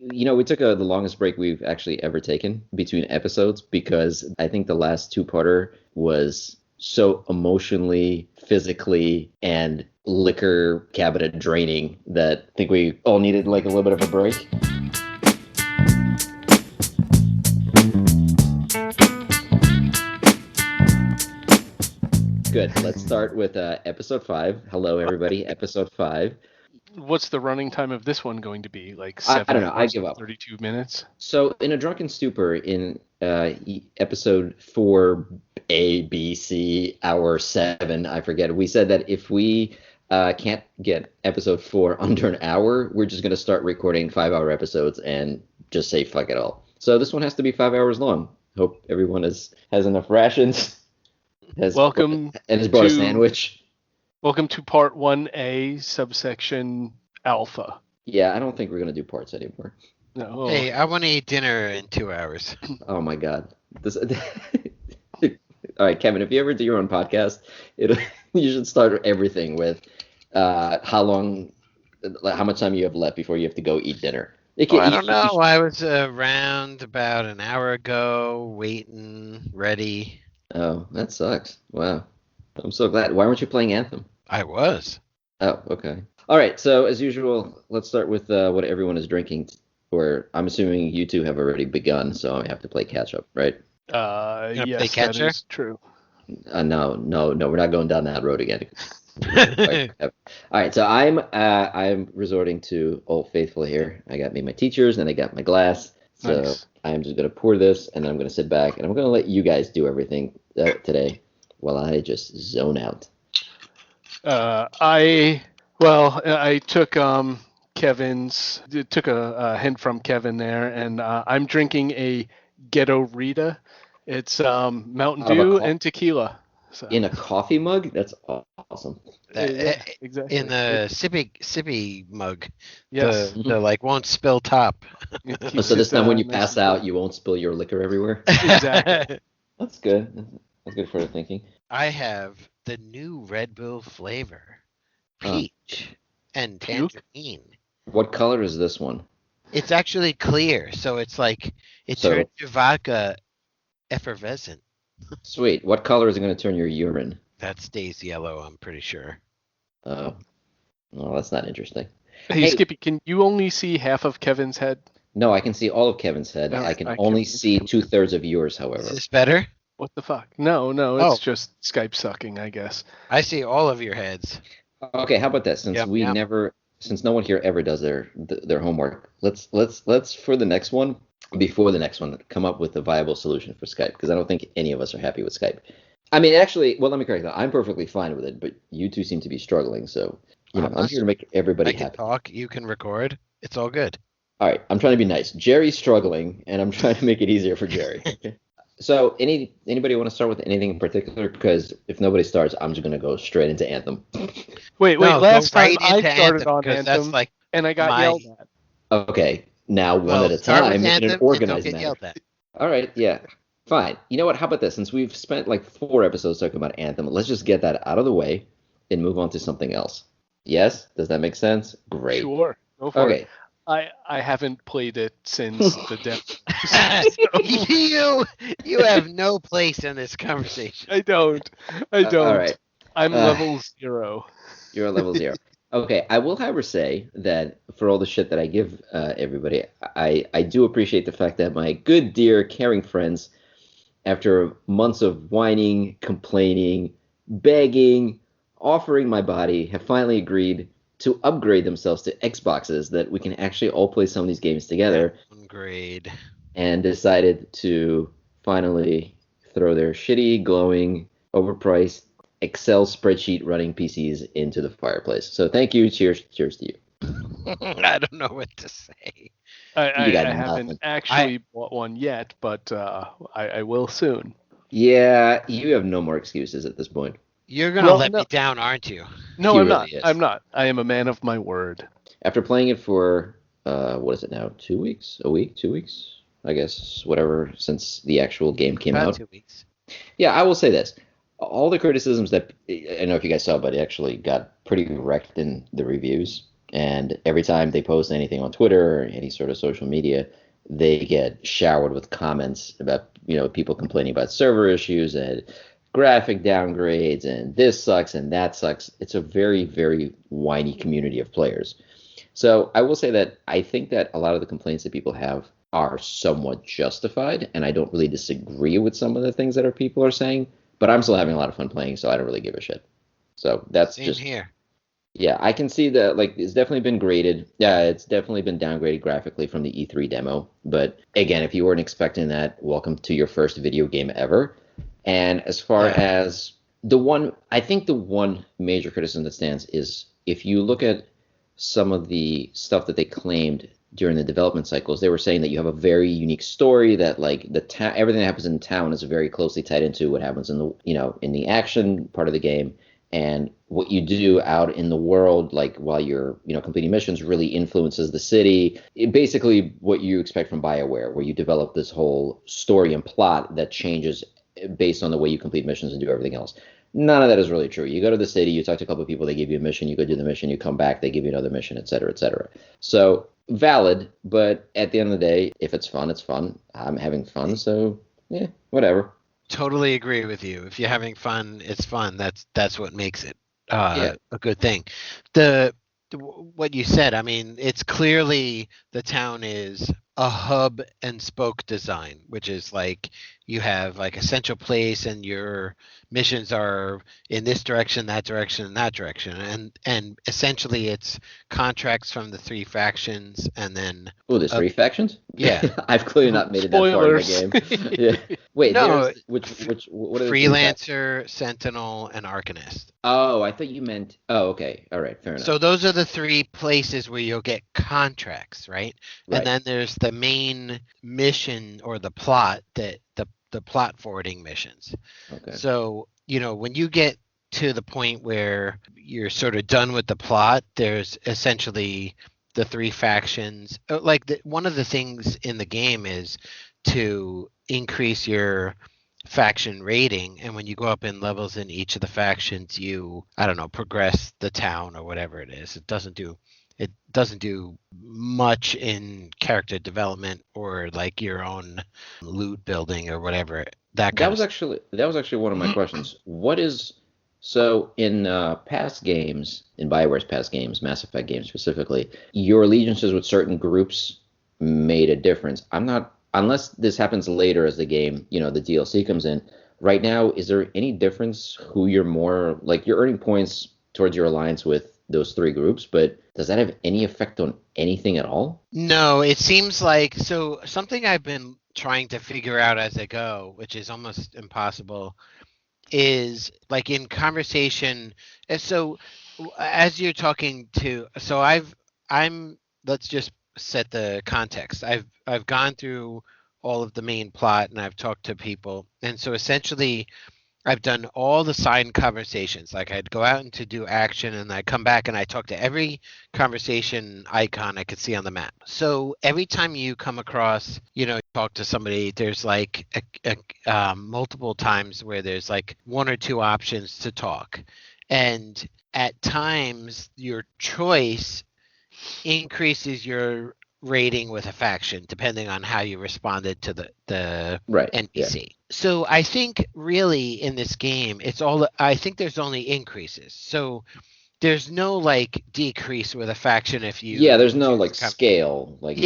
We took the longest break we've actually ever taken between episodes because I think the last two-parter was so emotionally, physically, and liquor cabinet draining that I think we all needed like a little bit of a break. Good. Let's start with episode 5. Hello, everybody. Episode 5. What's the running time of this one going to be? Like I 7 don't know. I hours give and up. 32 minutes? So, in a drunken stupor, in episode 4, A, B, C, hour 7, I forget, we said that if we can't get episode 4 under an hour, we're just going to start recording 5-hour episodes and just say fuck it all. So, this one has to be 5 hours long. Hope everyone has enough rations. Welcome and has brought a sandwich. Welcome to part 1A, subsection Alpha. Yeah, I don't think we're going to do parts anymore. No. Hey, I want to eat dinner in 2 hours. Oh my God. All right, Kevin, if you ever do your own podcast, you should start everything with how much time you have left before you have to go eat dinner. I don't know. I was around about an hour ago, waiting, ready. Oh, that sucks. Wow. I'm so glad. Why weren't you playing Anthem? I was. Oh, okay. All right, so as usual, let's start with what everyone is drinking. Or I'm assuming you two have already begun, so I have to play catch up, right? Yes, that is true. No, we're not going down that road again. All right, so I'm resorting to Old Faithful here. I got me my teachers, and I got my glass. So nice. I'm just going to pour this, and I'm going to sit back, and I'm going to let you guys do everything today while I just zone out. I took took a hint from Kevin there, and I'm drinking a Ghetto Rita. It's Mountain Dew and tequila. So. In a coffee mug? That's awesome. Exactly. In the sippy mug. Yes. The like won't spill top. So this time when you pass out, you won't spill your liquor everywhere? Exactly. That's good. That's good for the thinking. I have the new Red Bull flavor. Peach and tangerine. What color is this one? It's actually clear, so it's like turns your vodka effervescent. Sweet. What color is it going to turn your urine? That stays yellow, I'm pretty sure. Oh. Well, that's not interesting. Hey, Skippy, can you only see half of Kevin's head? No, I can see all of Kevin's head. I can only see 2/3 of yours, however. Is this better? What the fuck? No, it's just Skype sucking, I guess. I see all of your heads. Okay, how about that? Since since no one here ever does their homework, let's for the next one, before the next one, come up with a viable solution for Skype, because I don't think any of us are happy with Skype. I mean, actually, well, let me correct that. I'm perfectly fine with it, but you two seem to be struggling, so I'm here to make everybody happy. I can talk, you can record. It's all good. All right, I'm trying to be nice. Jerry's struggling, and I'm trying to make it easier for Jerry. So, anybody want to start with anything in particular? Because if nobody starts, I'm just going to go straight into Anthem. Wait, last time I started on Anthem, and I got yelled at. Okay, now one at a time in an organized manner. All right, yeah, fine. You know what? How about this? Since we've spent like 4 episodes talking about Anthem, let's just get that out of the way and move on to something else. Yes? Does that make sense? Great. Sure. Go for it. I haven't played it since the demo. You have no place in this conversation. I don't. All right. I'm level 0. You're at level 0. Okay, I will, however, say that for all the shit that I give everybody, I do appreciate the fact that my good, dear, caring friends, after months of whining, complaining, begging, offering my body, have finally agreed to upgrade themselves to Xboxes that we can actually all play some of these games together. Upgrade. And decided to finally throw their shitty, glowing, overpriced Excel spreadsheet running PCs into the fireplace. So thank you. Cheers to you. I don't know what to say. I haven't actually bought one yet, but I will soon. Yeah, you have no more excuses at this point. You're going to let me down, aren't you? No, I'm not. I'm not. I am a man of my word. After playing it for, what is it now, 2 weeks? A week? 2 weeks? I guess, whatever, since the actual game came out. 2 weeks. Yeah, I will say this. All the criticisms that, I don't know if you guys saw, but it actually got pretty wrecked in the reviews. And every time they post anything on Twitter or any sort of social media, they get showered with comments about, people complaining about server issues and graphic downgrades and this sucks and that sucks. It's a very, very whiny community of players. So I will say that I think that a lot of the complaints that people have are somewhat justified, and I don't really disagree with some of the things that people are saying, but I'm still having a lot of fun playing, so I don't really give a shit. So that's Same just here. Yeah, I can see that, like, it's definitely been graded. Yeah, it's definitely been downgraded graphically from the E3 demo. But again, if you weren't expecting that, welcome to your first video game ever. And as far as I think the one major criticism that stands is if you look at some of the stuff that they claimed during the development cycles, they were saying that you have a very unique story, that like everything that happens in town is very closely tied into what happens in in the action part of the game, and what you do out in the world, like while you're completing missions, really influences the city. Basically what you expect from BioWare, where you develop this whole story and plot that changes based on the way you complete missions and do everything else. None of that is really true. You go to the city, you talk to a couple of people, they give you a mission, you go do the mission, you come back, they give you another mission, et cetera, et cetera. So valid, but at the end of the day, if it's fun, it's fun. I'm having fun, so yeah, whatever. Totally agree with you. If you're having fun, it's fun. That's what makes it Yeah. a good thing. What you said, I mean, it's clearly the town is a hub and spoke design, which is like you have like a central place and your missions are in this direction, that direction, and that direction. And essentially it's contracts from the three factions and then Oh, there's three factions? Yeah. I've clearly not made it that far in the game. Yeah. Wait, No, what are the Freelancer, Sentinel, and Arcanist. Oh, I thought you meant. Oh, okay. All right, fair enough. So those are the three places where you'll get contracts, right? Right. And then there's the main mission or the plot, that the plot forwarding missions. Okay. So, when you get to the point where you're sort of done with the plot, there's essentially the three factions. One of the things in the game is to increase your faction rating, and when you go up in levels in each of the factions, you progress the town or whatever it is. It doesn't do much in character development or like your own loot building or whatever. That was actually one of my questions. What is so in past games, in BioWare's past games, Mass Effect games specifically, your allegiances with certain groups made a difference. I'm not, unless this happens later as the game, the DLC comes in. Right now, is there any difference who you're more, like, you're earning points towards your alliance with those three groups, but does that have any effect on anything at all? No, it seems like, so something I've been trying to figure out as I go, which is almost impossible, is like in conversation. And so as you're talking to, so let's just set the context. I've gone through all of the main plot and I've talked to people. And so essentially I've done all the side conversations. Like I'd go out and to do action and I come back and I talk to every conversation icon I could see on the map. So every time you come across, talk to somebody, there's like multiple times where there's like one or two options to talk. And at times your choice increases your rating with a faction depending on how you responded to the right, NPC. Yeah. So I think really in this game, I think there's only increases. So there's no like decrease with a faction if you. Yeah, there's no like scale. Like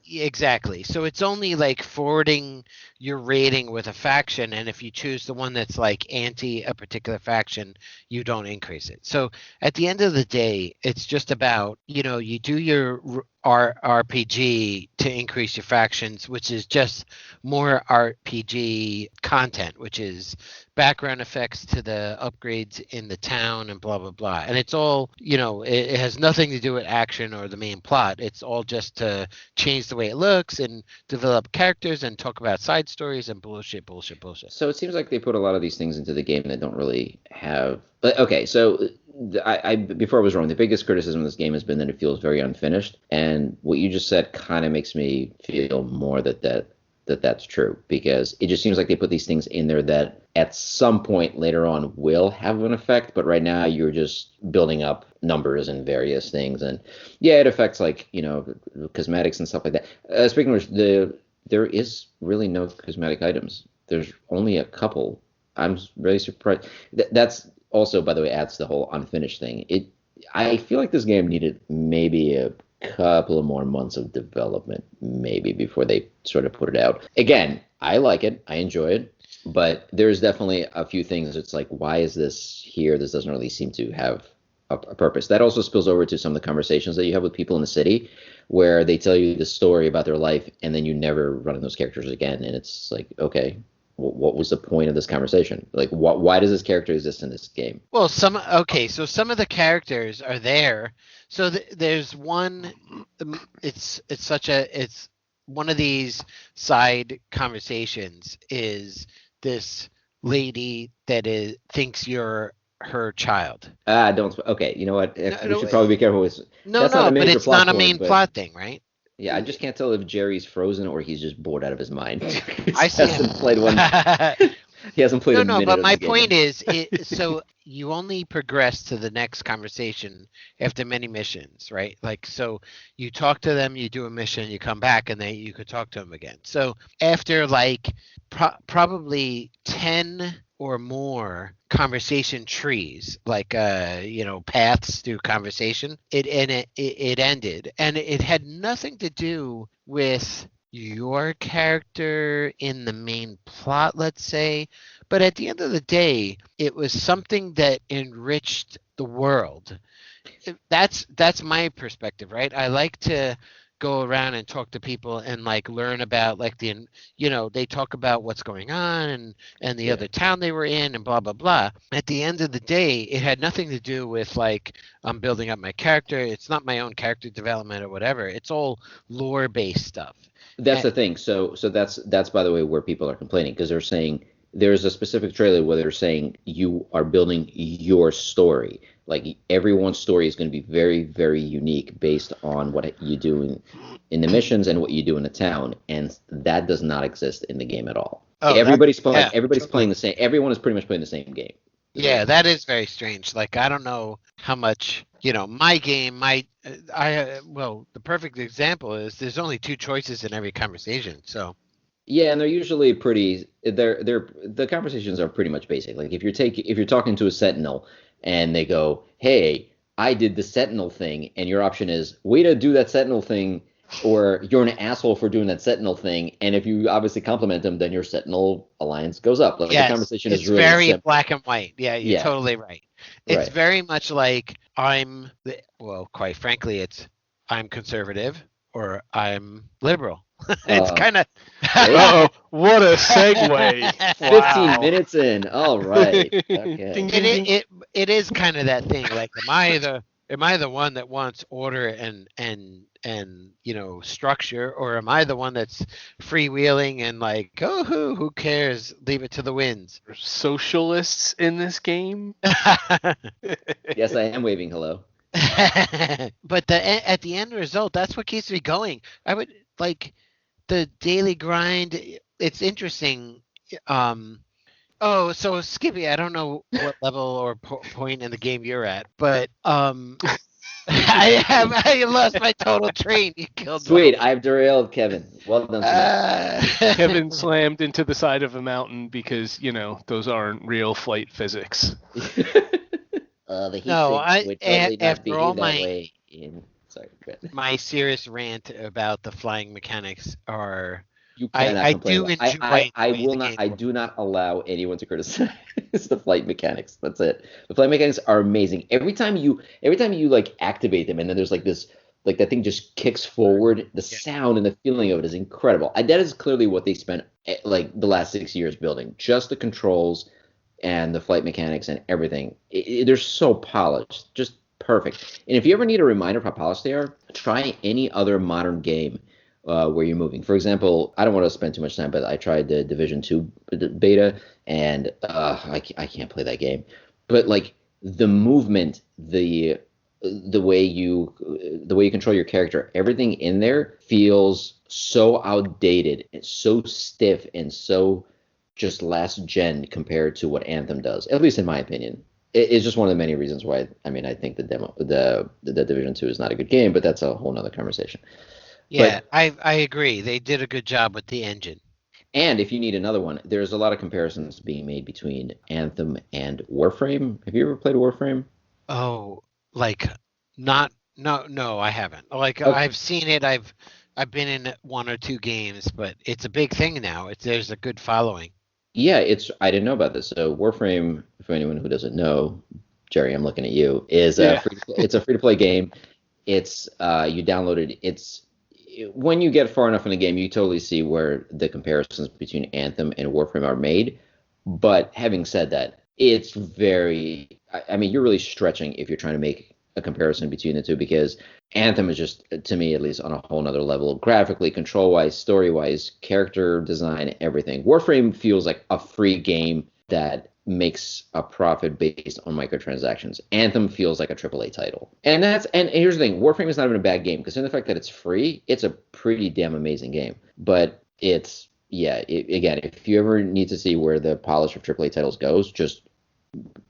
exactly. So it's only like forwarding your rating with a faction, and if you choose the one that's like anti a particular faction, you don't increase it. So at the end of the day, it's just about you do your RPG to increase your factions, which is just more RPG content, which is background effects to the upgrades in the town and blah blah blah. And it's all it has nothing to do with action or the main plot. It's all just to change the way it looks and develop characters and talk about side stories and bullshit. So it seems like they put a lot of these things into the game that don't really have. Okay, so I before I was wrong, the biggest criticism of this game has been that it feels very unfinished, and what you just said kind of makes me feel more that's true, because it just seems like they put these things in there that at some point later on will have an effect, but right now you're just building up numbers and various things, and yeah, it affects like cosmetics and stuff like that. Speaking of which, there is really no cosmetic items. There's only a couple. I'm really surprised. That's also, by the way, adds to the whole unfinished thing. I feel like this game needed maybe a couple of more months of development, maybe before they sort of put it out. Again, I like it. I enjoy it. But there's definitely a few things. It's like, why is this here? This doesn't really seem to have a purpose. That also spills over to some of the conversations that you have with people in the city, where they tell you the story about their life, and then you never run into those characters again. And it's like, okay, what was the point of this conversation? Like, why does this character exist in this game? Well, some of the characters are there. So there's one. It's one of these side conversations is this lady that thinks you're her child. Don't. Okay, you know what? We should probably be careful with. No, but it's not a main plot thing, right? Yeah, I just can't tell if Jerry's frozen or he's just bored out of his mind. I see him. Played one. He hasn't played a minute. No, but my point is, so you only progress to the next conversation after many missions, right? Like, so you talk to them, you do a mission, you come back, and then you could talk to them again. So after like probably 10 or more conversation trees, like paths through conversation, it ended, and it had nothing to do with your character in the main plot, let's say, but at the end of the day, it was something that enriched the world. That's my perspective, right? I like to go around and talk to people and like learn about like they talk about what's going on and the other town they were in and blah blah blah. At the end of the day, it had nothing to do with like I'm building up my character. It's not my own character development or whatever. It's all lore based stuff. That's the thing. So that's by the way where people are complaining, because they're saying there's a specific trailer where they're saying you are building your story. Like everyone's story is going to be very, very unique based on what you do in the missions and what you do in the town, and that does not exist in the game at all. Everybody's playing the same. Everyone is pretty much playing the same game. Yeah, that is very strange. Like I don't know how much my game. The perfect example is there's only 2 choices in every conversation. So. Yeah, and they're usually pretty. The conversations are pretty much basic. Like if you're talking to a sentinel and they go, "Hey, I did the sentinel thing," and your option is, "Way to do that sentinel thing," or "You're an asshole for doing that sentinel thing," and if you obviously compliment them, then your sentinel alliance goes up. Like yes, the conversation is really very simple. Black and white. Yeah, you're totally right. It's very much like quite frankly, it's I'm conservative or I'm liberal. It's kind of. What a segue! 15 minutes in. All right. Okay. It is kind of that thing. Like, am I the one that wants order and structure, or am I the one that's freewheeling and like, who cares? Leave it to the winds. Socialists in this game. Yes, I am waving hello. But at the end result, that's what keeps me going. I would like the daily grind. It's interesting. So Skippy, I don't know what level or point in the game you're at, but I lost my total train. You killed me. Sweet, I've derailed Kevin. Well done. Kevin slammed into the side of a mountain because those aren't real flight physics. The heat would totally not be all that way my serious rant about the flying mechanics are. You cannot I complain. do enjoy. I will not. I do not allow anyone to criticize the flight mechanics. That's it. The flight mechanics are amazing. Every time you like activate them, and then there's like this, like that thing just kicks forward. The sound and the feeling of it is incredible. That is clearly what they spent like the last 6 years building. Just the controls and the flight mechanics and everything. They're so polished, just perfect. And if you ever need a reminder of how polished they are, try any other modern game. Where you're moving. For example, I don't want to spend too much time, but I tried the Division 2 beta, and I can't play that game. But like the movement, the way you control your character, everything in there feels so outdated, and so stiff, and so just last gen compared to what Anthem does, at least in my opinion. It's just one of the many reasons why. I mean, I think the Division 2 is not a good game, but that's a whole nother conversation. Yeah, I agree. They did a good job with the engine. And if you need another one, there's a lot of comparisons being made between Anthem and Warframe. Have you ever played Warframe? Oh, like not no, I haven't. Like Okay. I've seen it. I've been in one or two games, but it's a big thing now. There's a good following. Yeah, I didn't know about this. So Warframe, for anyone who doesn't know, Jerry, I'm looking at you, is it's a free to play game. It's you download it. When you get far enough in the game, you totally see where the comparisons between Anthem and Warframe are made. But having said that, it's very, I mean, you're really stretching if you're trying to make a comparison between the two, because Anthem is just, to me at least, on a whole nother level, graphically, control-wise, story-wise, character design, everything. Warframe feels like a free game that makes a profit based on microtransactions. Anthem feels like a AAA title. And here's the thing, Warframe is not even a bad game, because in the fact that it's free, it's a pretty damn amazing game. But it's, again, if you ever need to see where the polish of AAA titles goes, just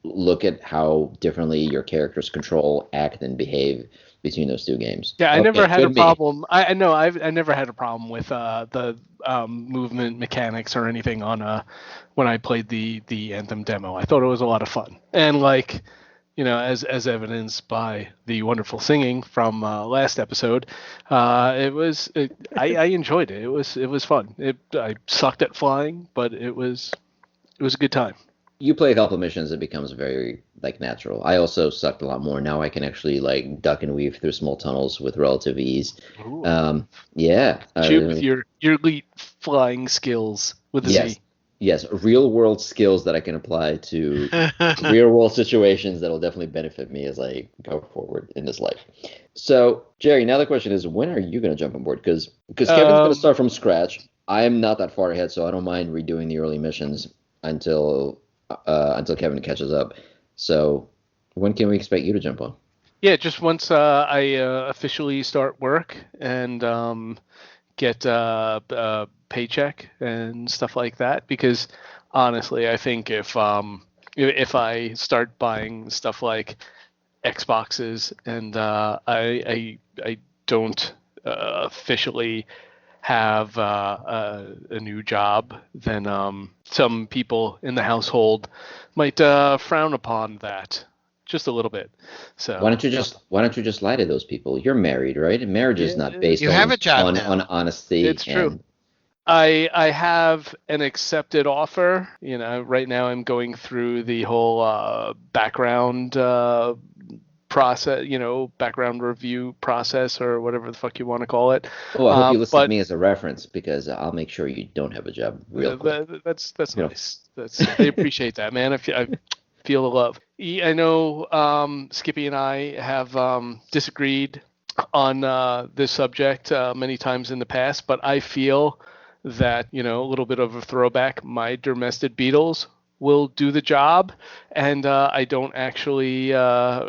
look at how differently your characters control, act, and behave between those two games. Yeah, I never had a problem. I know I never had a problem with the movement mechanics or anything on when I played the Anthem demo. I thought it was a lot of fun, and like, you know, as evidenced by the wonderful singing from last episode, I enjoyed it. It was fun. I sucked at flying, but it was a good time. You play a couple of missions, it becomes very like natural. I also sucked a lot more. Now I can actually like duck and weave through small tunnels with relative ease. Yeah. With your elite flying skills with the Z. Yes, real world skills that I can apply to real world situations that will definitely benefit me as I go forward in this life. So, Jerry, now the question is, when are you going to jump on board? Because Kevin's going to start from scratch. I am not that far ahead, so I don't mind redoing the early missions until Kevin catches up. So when can we expect you to jump on? Yeah, just once I officially start work and get a paycheck and stuff like that. Because honestly, I think if I start buying stuff like Xboxes and I don't officially have a new job, then some people in the household might frown upon that just a little bit. So why don't you just lie to those people? You're married, right? And marriage is not based on honesty. It's true. I have an accepted offer. You know, right now I'm going through the whole background process, you know, background review process or whatever the fuck you want to call it. Oh, I hope you listen to me as a reference, because I'll make sure you don't have a job real quick. That's nice. They appreciate that, man. I feel the love. I know Skippy and I have disagreed on this subject many times in the past, but I feel that, you know, a little bit of a throwback, my domestic beetles will do the job, and I don't actually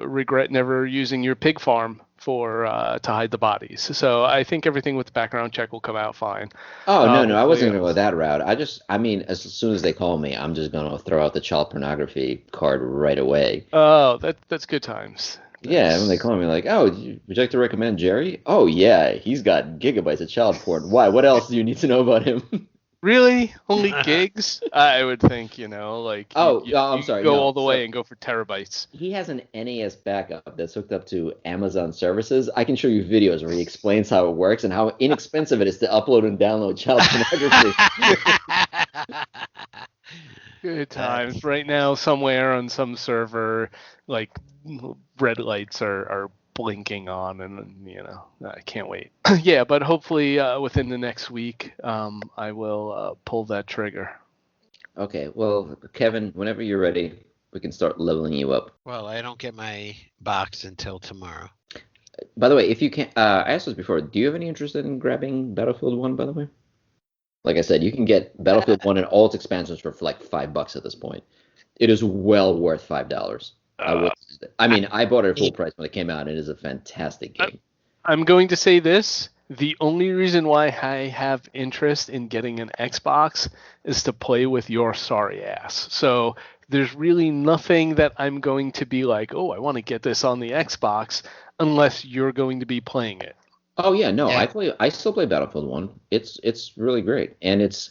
regret never using your pig farm to hide the bodies. So I think everything with the background check will come out fine. Oh, no, I wasn't going to go that route. I mean, as soon as they call me, I'm just going to throw out the child pornography card right away. Oh, that's good times. Yeah, when they call me like, oh, would you like to recommend Jerry? Oh, yeah, he's got gigabytes of child porn. Why? What else do you need to know about him? Really? Only gigs? I would think, you know, like, I'm sorry. Go all the way and go for terabytes. He has an NAS backup that's hooked up to Amazon services. I can show you videos where he explains how it works and how inexpensive it is to upload and download child pornography. Good times. Right now, somewhere on some server, like, red lights are blinking on, and, you know, I can't wait. Yeah, but hopefully within the next week, I will pull that trigger. Okay, well, Kevin, whenever you're ready, we can start leveling you up. Well, I don't get my box until tomorrow. By the way, if you can't, I asked this before, do you have any interest in grabbing Battlefield 1, by the way? Like I said, you can get Battlefield 1 and all its expansions for like $5 at this point. It is well worth $5. I mean, I bought it at full price when it came out. It is a fantastic game. I'm going to say this. The only reason why I have interest in getting an Xbox is to play with your sorry ass. So there's really nothing that I'm going to be like, oh, I want to get this on the Xbox, unless you're going to be playing it. Oh yeah, no, Yeah. I still play Battlefield 1. It's really great. And it's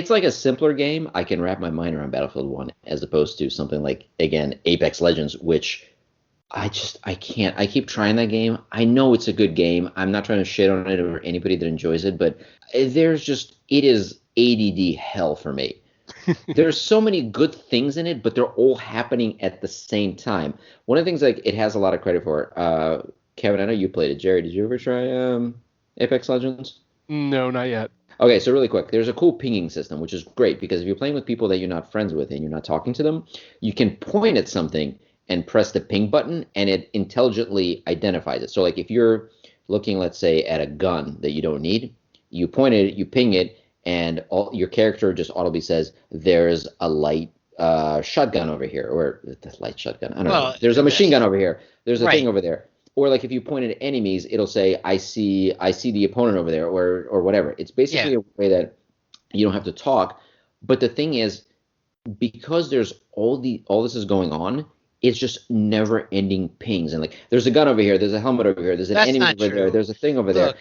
like a simpler game. I can wrap my mind around Battlefield 1 as opposed to something like, again, Apex Legends, which I can't. I keep trying that game. I know it's a good game. I'm not trying to shit on it or anybody that enjoys it, but it is ADD hell for me. There's so many good things in it, but they're all happening at the same time. One of the things like it has a lot of credit for. Kevin, I know you played it. Jerry, did you ever try Apex Legends? No, not yet. Okay, so really quick, there's a cool pinging system, which is great because if you're playing with people that you're not friends with and you're not talking to them, you can point at something and press the ping button, and it intelligently identifies it. So, like if you're looking, let's say, at a gun that you don't need, you point it, you ping it, and your character just audibly says, "There's a light shotgun over here," or the light shotgun. I don't know. There's a machine gun over here. There's a thing over there. Or like if you point at enemies, it'll say, "I see the opponent over there," or whatever. It's basically a way that you don't have to talk. But the thing is, because there's all this is going on, it's just never ending pings. And like, there's a gun over here, there's a helmet over here, there's an enemy over there, there's a thing over there.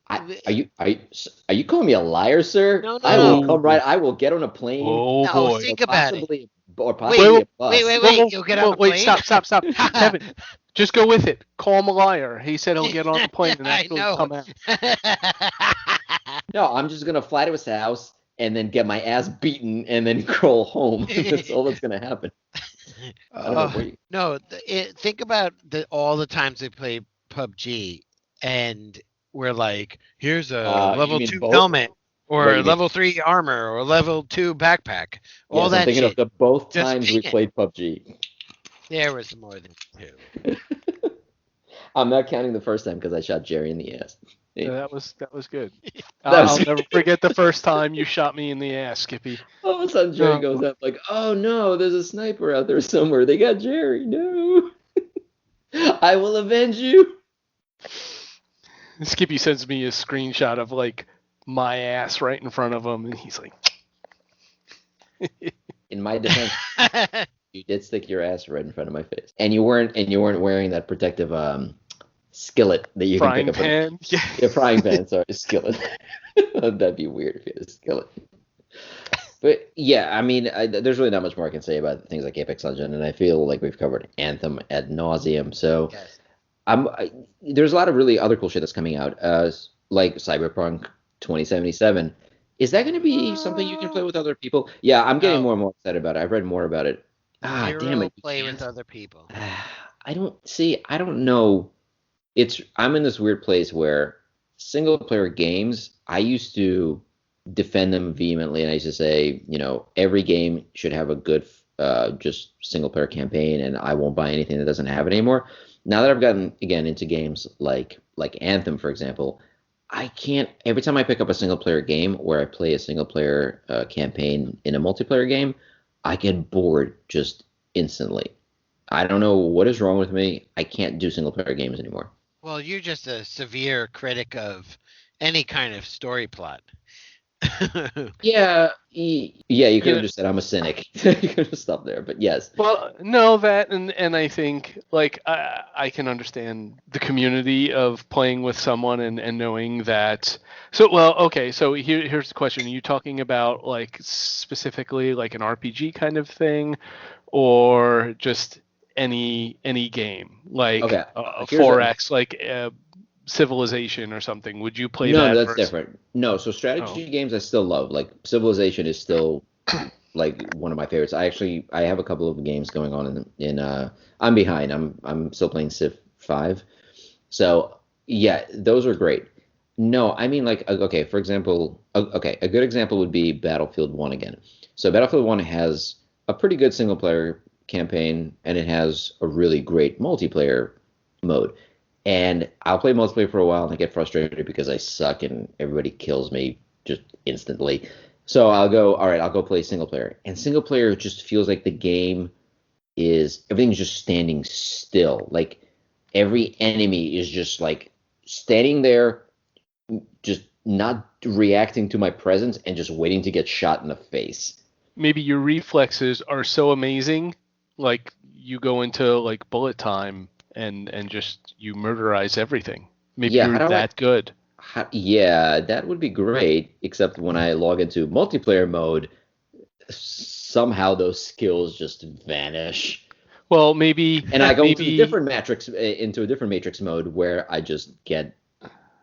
Are you calling me a liar, sir? No. I will come right. I will get on a plane. Oh No, boy. think about it. Or possibly a bus. Wait. You'll get on a plane? Wait, stop. Kevin, just go with it. Call him a liar. He said he'll get on the plane and actually come out. No, I'm just gonna fly to his house and then get my ass beaten and then crawl home. That's all that's gonna happen. Think about all the times they play PUBG and we're like, here's a level 2 helmet or level 3 armor or level 2 backpack. All that I'm thinking shit. of both Just times we played PUBG. There was more than 2. I'm not counting the first time because I shot Jerry in the ass. Yeah, that was good. I'll never forget the first time you shot me in the ass, Skippy. All of a sudden, Jerry goes up like, "Oh no, there's a sniper out there somewhere. They got Jerry. No, I will avenge you." Skippy sends me a screenshot of like my ass right in front of him, and he's like, "In my defense, you did stick your ass right in front of my face, and you weren't wearing that protective skillet that you frying can pick pan. up. Yeah, frying pan. Sorry, skillet. That'd be weird if you had a skillet. But yeah, I mean, there's really not much more I can say about things like Apex Legends, and I feel like we've covered Anthem ad nauseum. So, there's a lot of really other cool shit that's coming out, like Cyberpunk 2077. Is that going to be something you can play with other people? Yeah, I'm getting more and more excited about it. I've read more about it. Damn it! Play with other people. I don't know. I'm in this weird place where single player games, I used to defend them vehemently, and I used to say, every game should have a good just single player campaign, and I won't buy anything that doesn't have it anymore. Now that I've gotten again into games like Anthem, for example, I can't. Every time I pick up a single player game where I play a single player campaign in a multiplayer game, I get bored just instantly. I don't know what is wrong with me. I can't do single player games anymore. Well, you're just a severe critic of any kind of story plot. Yeah, you could have just said I'm a cynic. You could have stopped there, but yes. Well, no, that and I think like I can understand the community of playing with someone and knowing that. So here's the question: Are you talking about like specifically like an RPG kind of thing, or just any game like 4X like Civilization or something? Would you play that? No, that's different. No, so strategy games I still love. Like Civilization is still like one of my favorites. I have a couple of games going on in I'm behind. I'm still playing Civ 5. So yeah, those are great. No, I mean like okay, for example, a good example would be Battlefield 1 again. So Battlefield 1 has a pretty good single player campaign, and it has a really great multiplayer mode. And I'll play multiplayer for a while and I get frustrated because I suck and everybody kills me just instantly. So I'll go play single player. And single player just feels like the game everything's just standing still. Like every enemy is just like standing there just not reacting to my presence and just waiting to get shot in the face. Maybe your reflexes are so amazing, like you go into like bullet time and just you murderize everything. Maybe Yeah, you're that good. Yeah, that would be great, except when I log into multiplayer mode, somehow those skills just vanish. Well, maybe And I go maybe into a different matrix mode where I just get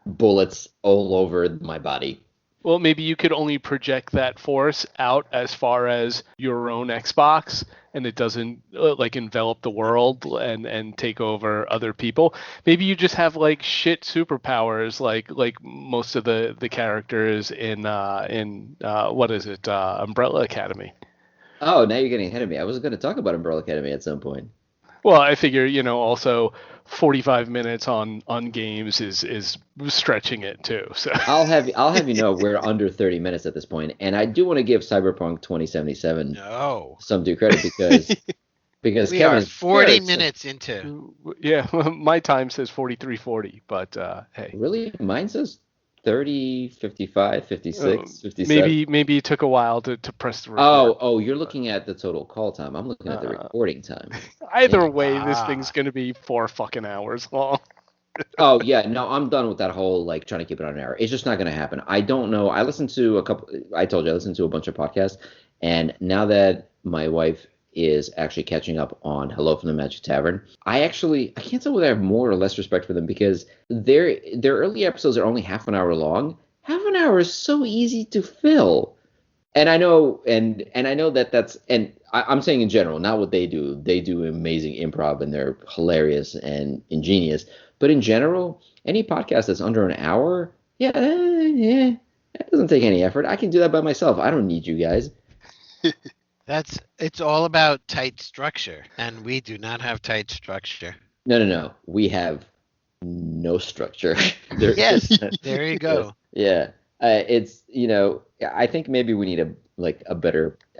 bullets all over my body. Well, maybe you could only project that force out as far as your own Xbox, and it doesn't like envelop the world and take over other people. Maybe you just have like shit superpowers, like most of the characters in what is it, Umbrella Academy. Oh, now you're getting ahead of me. I was going to talk about Umbrella Academy at some point. Well, I figure, also 45 minutes on games is stretching it too. So I'll have you know we're under 30 minutes at this point, and I do want to give Cyberpunk 2077 some due credit because we Kevin are is 40 minutes into. Yeah, my time says 43:40, but hey. Really? Mine says 30, 55, 56, 57. Maybe it took a while to press the record. Oh, you're looking at the total call time. I'm looking at the recording time. Either way, this thing's going to be 4 fucking hours long. Oh, yeah. No, I'm done with that whole, like, trying to keep it on an hour. It's just not going to happen. I don't know. I listened to I listened to a bunch of podcasts. And now that my wife is actually catching up on Hello from the Magic Tavern, I can't tell whether I have more or less respect for them because their early episodes are only half an hour long. Half an hour is so easy to fill. And I know, and I know that's, and I'm saying in general, not what they do. They do amazing improv and they're hilarious and ingenious. But in general, any podcast that's under an hour, yeah, that doesn't take any effort. I can do that by myself. I don't need you guys. It's all about tight structure, and we do not have tight structure. No. We have no structure. Yes, there you go. Yeah. It's, I think maybe we need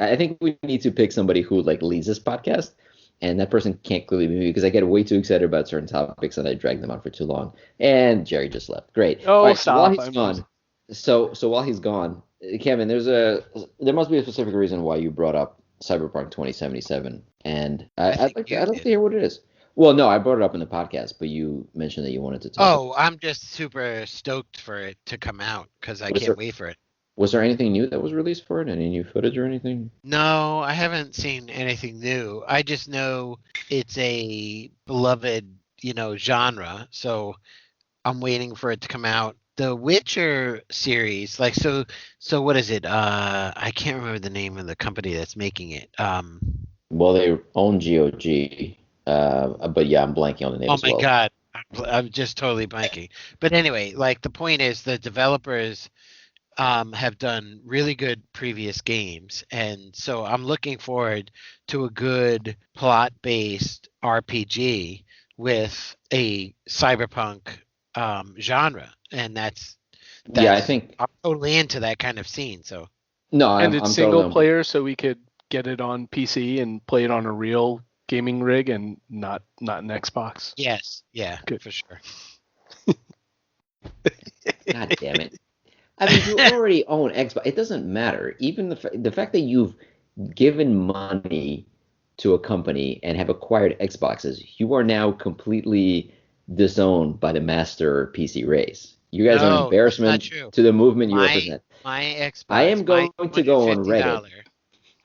I think we need to pick somebody who like leads this podcast, and that person can't clearly be me because I get way too excited about certain topics and I drag them on for too long. And Jerry just left. Great. Oh, right, stop. So while he's gone, Kevin, there must be a specific reason why you brought up Cyberpunk 2077, and I'd like to hear what it is. Well, no, I brought it up in the podcast, but you mentioned that you wanted to talk. Oh, I'm just super stoked for it to come out because I can't wait for it. Was there anything new that was released for it? Any new footage or anything? No, I haven't seen anything new. I just know it's a beloved, genre. So I'm waiting for it to come out. The Witcher series, so what is it? I can't remember the name of the company that's making it. Well, they own GOG, but yeah, I'm blanking on the name as well. Oh my god, I'm just totally blanking. But anyway, the point is the developers have done really good previous games, and so I'm looking forward to a good plot-based RPG with a cyberpunk genre, and that's yeah, I think I'm totally into that kind of scene. So and it's single player, so we could get it on PC and play it on a real gaming rig and not an Xbox. Yes, yeah, good for sure. God damn it. I mean, you already own Xbox. It doesn't matter. Even the fact that you've given money to a company and have acquired Xboxes, you are now completely disowned by the master PC race. You guys are an embarrassment to the movement you represent. My Xbox. I am going to go on Reddit.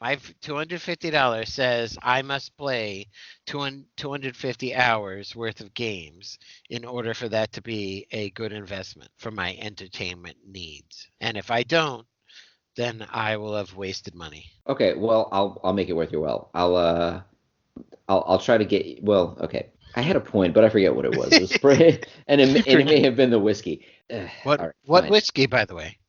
My $250 says I must play 250 hours worth of games in order for that to be a good investment for my entertainment needs. And if I don't, then I will have wasted money. Okay, well, I'll make it worth your while. I'll try to get. Well, okay. I had a point, but I forget what it was. It was spray, and it may have been the whiskey. What whiskey, by the way?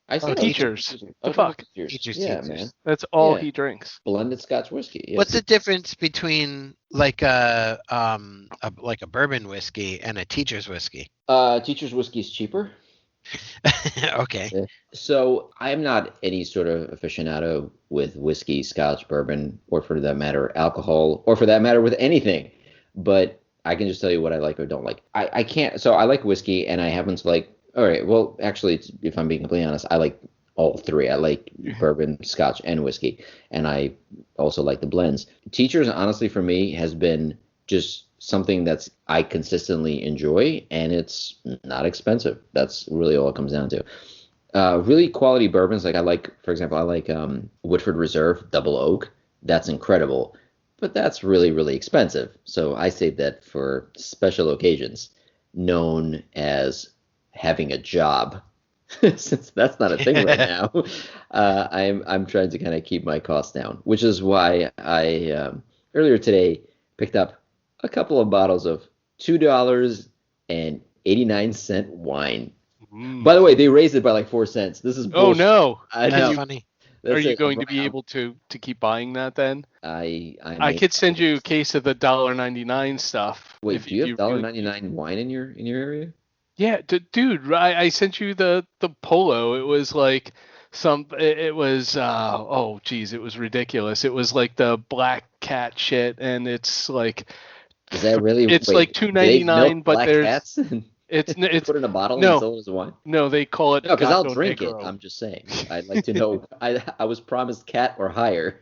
I said Teachers. The fuck? Teachers. Man. That's all he drinks. Blended Scotch whiskey. Yes. What's the difference between a bourbon whiskey and a teacher's whiskey? Teacher's whiskey is cheaper. Okay. So I'm not any sort of aficionado with whiskey, Scotch, bourbon, or for that matter, alcohol, or for that matter, with anything. But I can just tell you what I like or don't like. I can't. So I like whiskey, and I happen to like All right. Well, actually, if I'm being completely honest, I like all three. I like bourbon, scotch, and whiskey, and I also like the blends. Teachers, honestly, for me, has been just something that's I consistently enjoy, and it's not expensive. That's really all it comes down to. Really quality bourbons, like I like, for example, I like Woodford Reserve Double Oak. That's incredible, but that's really, really expensive. So I save that for special occasions, known as having a job. Since that's not a thing right now, I'm trying to kind of keep my costs down, which is why I earlier today picked up a couple of bottles of $2.89 wine. By the way, they raised it by like 4 cents. This is Oh bullshit. no! I That's know. funny. Are That's you it. going to be able to keep buying that then? I I may. could send you a case of the $1.99 stuff Wait, if do you have you dollar really. ninety nine wine in your area? Yeah, dude, I sent you the polo. It was like it was oh geez, it was ridiculous. It was like the black cat shit, and it's like Is that really? it's like Wait, two do they ninety milk nine, but black there's cats and it's put it in a bottle and no sell it as wine? no they call No, it because I'll Gato drink it. Negro. I'm just saying. I'd like to know. I was promised cat or higher.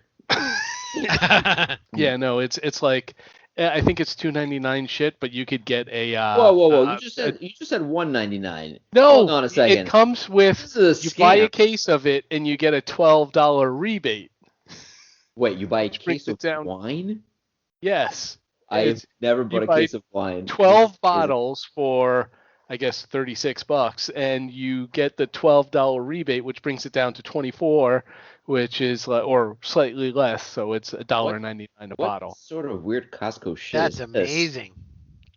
Yeah, no, it's like I think it's 2.99 shit, but you could get Whoa, whoa, whoa! You just said 1.99. Hold no, on a it second. comes with This is a you buy scam. a case of it and you get a $12 rebate, Wait, you buy a which brings case it of down. wine? Yes, I've it's never you bought a buy case of wine. This is 12 amazing. bottles for I guess $36, and you get the $12 rebate, which brings it down to 24, which is or slightly less, so it's What $1.99 a what bottle. sort of weird Costco shit That's is this? amazing.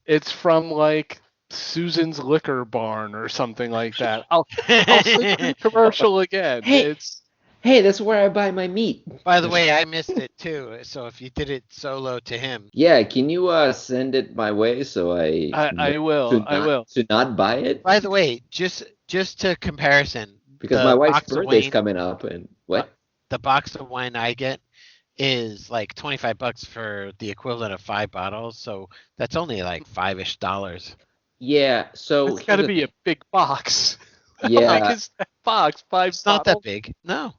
It's from like Susan's Liquor Barn or something like that. I'll send you the commercial again. Hey, It's hey, that's where I buy my meat. By the way, I missed it too. So if you did it solo to him, Yeah, can you send it my way so I know I will. I will. to not buy it? by the way, just to comparison, Because my the wife's box of birthday's wine, coming up and uh, what? the box of wine I get is like $25 for the equivalent of 5 bottles. So that's only like $5-ish. Yeah, so That's got here's to the be thing. a big box. How big Yeah, is that box? Five It's not that bottles? big. No.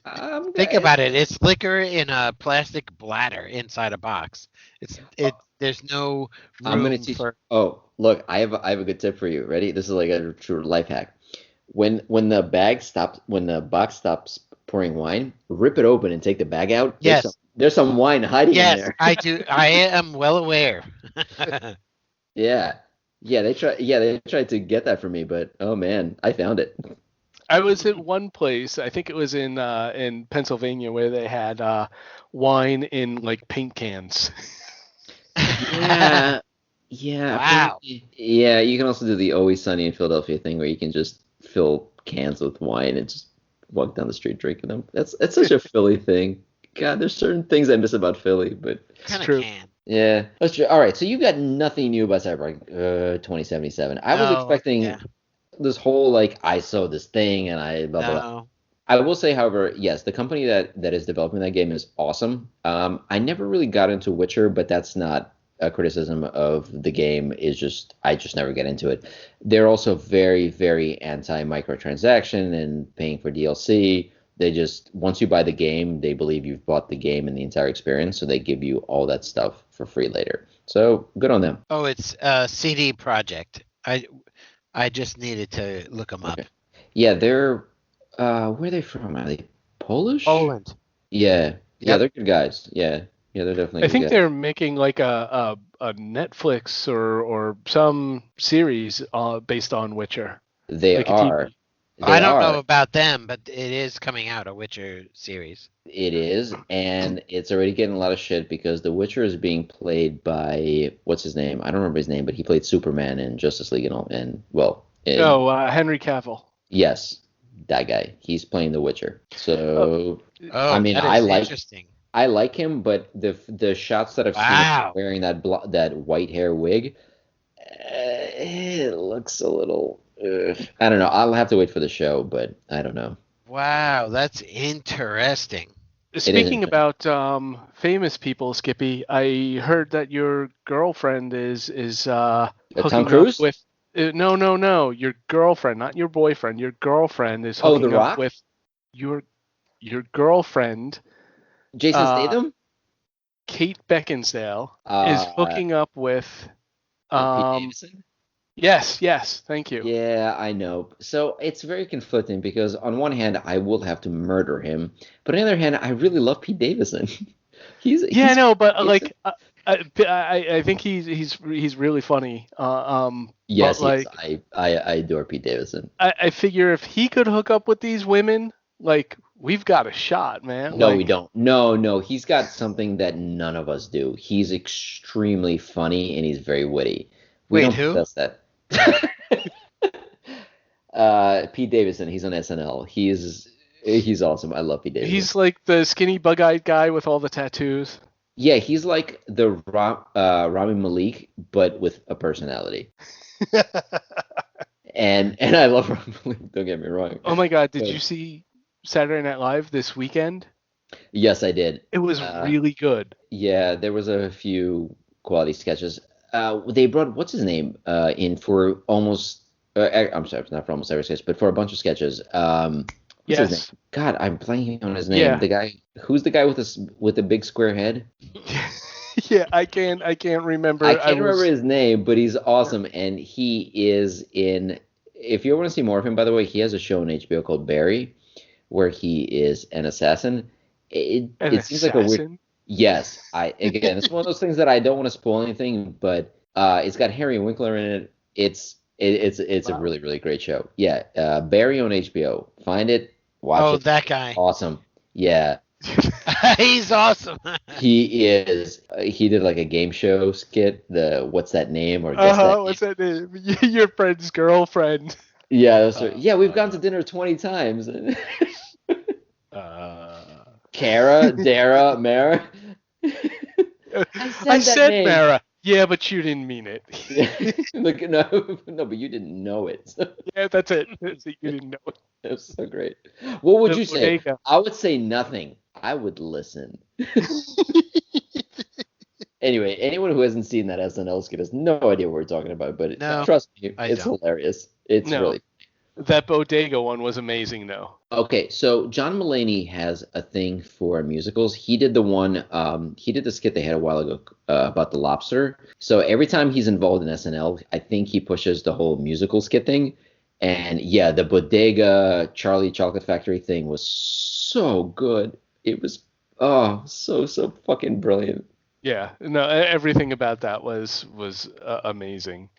I'm Think g- about it. It's liquor in a plastic bladder inside a box. There's no I'm gonna room teach. for. Oh, look, I have a good tip for you. Ready? This is like a true life hack. When the box stops pouring wine, rip it open and take the bag out. Yes. There's some wine hiding in Yes, there. I do. I am well aware. Yeah. Yeah, they tried to get that from me, but oh man, I found it. I was at one place. I think it was in Pennsylvania where they had wine in like paint cans. Yeah. Yeah, Wow. apparently. Yeah, you can also do the Always Sunny in Philadelphia thing where you can just fill cans with wine and just walk down the street drinking them. That's such a Philly thing. God, there's certain things I miss about Philly, but It's Kind of true. can. yeah. That's true. All right, so you got nothing new about Cyberpunk 2077. I was No. expecting Yeah. this whole like I saw this thing and I blah blah blah. No. I will say, however, yes, the company that is developing that game is awesome. I never really got into Witcher, but that's not a criticism of the game. Is just I just never get into it. They're also very, very anti microtransaction and paying for DLC. They just once you buy the game, they believe you've bought the game and the entire experience, so they give you all that stuff for free later. So good on them. Oh, it's CD Project. I just needed to look them up. Okay. Yeah, they're where are they from? Are they Polish? Poland. Yeah, yeah, Yep. they're good guys. Yeah, yeah, they're definitely I good think guys. they're making like a Netflix or some series based on Witcher, They like a are. TV. I They don't know are. about them, but it is coming out, a Witcher series. It is, and it's already getting a lot of shit because The Witcher is being played by what's his name? I don't remember his name, but he played Superman in Justice League and all. And well, No, Henry Cavill. yes, that guy. He's playing The Witcher. Oh, So I Oh, mean, that I is like interesting. I like him, but the shots that I've seen of him Wow. wearing that white hair wig, it looks a little. I don't know. I'll have to wait for the show, but I don't know. Wow, that's interesting. It is Speaking interesting. about famous people, Skippy, I heard that your girlfriend is Tom hooking up Cruise? with No. Your girlfriend, not your boyfriend. Your girlfriend is Oh, The hooking up Rock? with your girlfriend. Jason Statham? Kate Beckinsale is Uh, hooking up with. Pete Davidson? Yes. Thank you. Yeah, I know. So it's very conflicting because on one hand, I will have to murder him, but on the other hand, I really love Pete Davidson. Yeah, I He's know, but it's I think he's really funny. But yes, he is. like I adore Pete Davidson. I figure if he could hook up with these women, like we've got a shot, man. No, we Like, don't. No. He's got something that none of us do. He's extremely funny and he's very witty. We Wait, don't who? possess that. Pete Davidson, he's on SNL. He's awesome. I love Pete Davidson. he's like the skinny, bug-eyed guy with all the tattoos. Yeah, he's like the Rami Malek, but with a personality. And I love Rami Malek. Don't get me wrong. Oh my God, did But you see Saturday Night Live this weekend? yes, I did. It was really good. Yeah, there was a few quality sketches. They brought what's his name in for almost. I'm sorry, not for almost every sketch, but for a bunch of sketches. What's his name? Yes. God, I'm blanking on his name. Yeah. The guy who's the guy with this with the big square head? Yeah, I can't remember. I can't remember his name, but he's awesome, and he is in. If you want to see more of him, by the way, he has a show on HBO called Barry, where he is an assassin. It seems like a weird. Yes, again, it's one of those things that I don't want to spoil anything, but it's got Harry Winkler in it. It's Wow. a really really great show. Yeah, Barry on HBO. Find it, watch Oh, it. that guy. Awesome. Yeah, He's awesome. he is. He did like a game show skit. The what's that name or guess that What's that name? Your friend's girlfriend. Yeah, yeah, we've gone to dinner 20 times. Kara, Dara, Mara. I said name. Mara. Yeah, but you didn't mean it. Look, no, but you didn't know it. So Yeah, that's it. You didn't know it. that's so great. What would The you say? bodega. I would say nothing. I would listen. Anyway, anyone who hasn't seen that SNL skit has no idea what we're talking about, but No, trust me, I it's don't. hilarious. It's No. really That bodega one was amazing, though. okay. So John Mulaney has a thing for musicals. He did the one. He did the skit they had a while ago about the lobster. So every time he's involved in SNL, I think he pushes the whole musical skit thing. And yeah, the Bodega Charlie Chocolate Factory thing was so good. It was so fucking brilliant. Yeah, no, everything about that was amazing.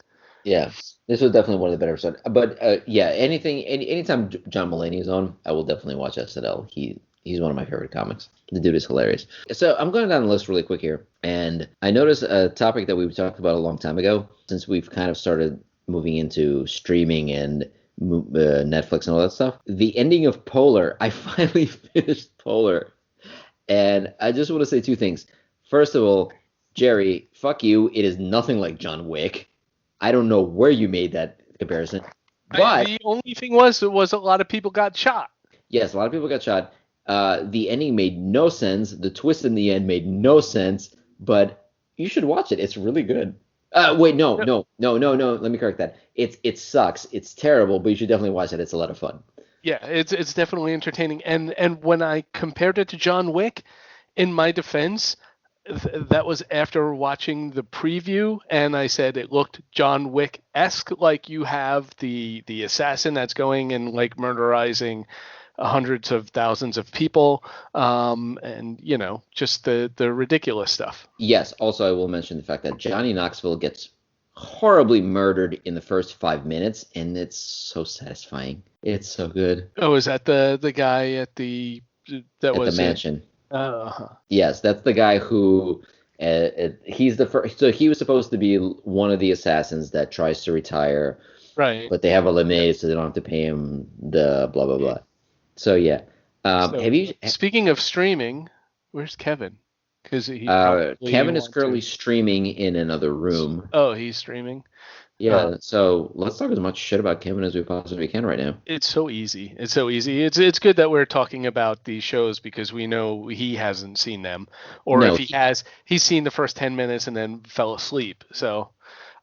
Yeah, this was definitely one of the better episodes. But yeah, anytime John Mulaney is on, I will definitely watch SNL. He's one of my favorite comics. The dude is hilarious. So I'm going down the list really quick here, and I noticed a topic that we talked about a long time ago, since we've kind of started moving into streaming and Netflix and all that stuff. The ending of Polar. I finally finished Polar, and I just want to say two things. First of all, Jerry, fuck you. It is nothing like John Wick. I don't know where you made that comparison, but The only thing was a lot of people got shot. yes, a lot of people got shot. The ending made no sense. The twist in the end made no sense. But you should watch it. It's really good. Wait, no. Let me correct that. It sucks. It's terrible. But you should definitely watch it. It's a lot of fun. Yeah, it's definitely entertaining. And when I compared it to John Wick, in my defense, that was after watching the preview, and I said it looked John Wick-esque, like you have the assassin that's going and like murderizing hundreds of thousands of people, and just the ridiculous stuff. Yes. Also, I will mention the fact that Johnny Knoxville gets horribly murdered in the first 5 minutes, and it's so satisfying. It's so good. Oh, is that the guy at the Mansion. Uh-huh. Yes, that's the guy who he's the first. So he was supposed to be one of the assassins that tries to retire, Right. but they have eliminated, so they don't have to pay him the blah blah blah. So yeah, So, have you? speaking of streaming, where's Kevin? Because Kevin is currently streaming in another room. Oh, he's streaming. Yeah, so let's talk as much shit about Kevin as we possibly can right now. It's so easy. It's good that we're talking about these shows because we know he hasn't seen them, or No, if he has, he's seen the first 10 minutes and then fell asleep. So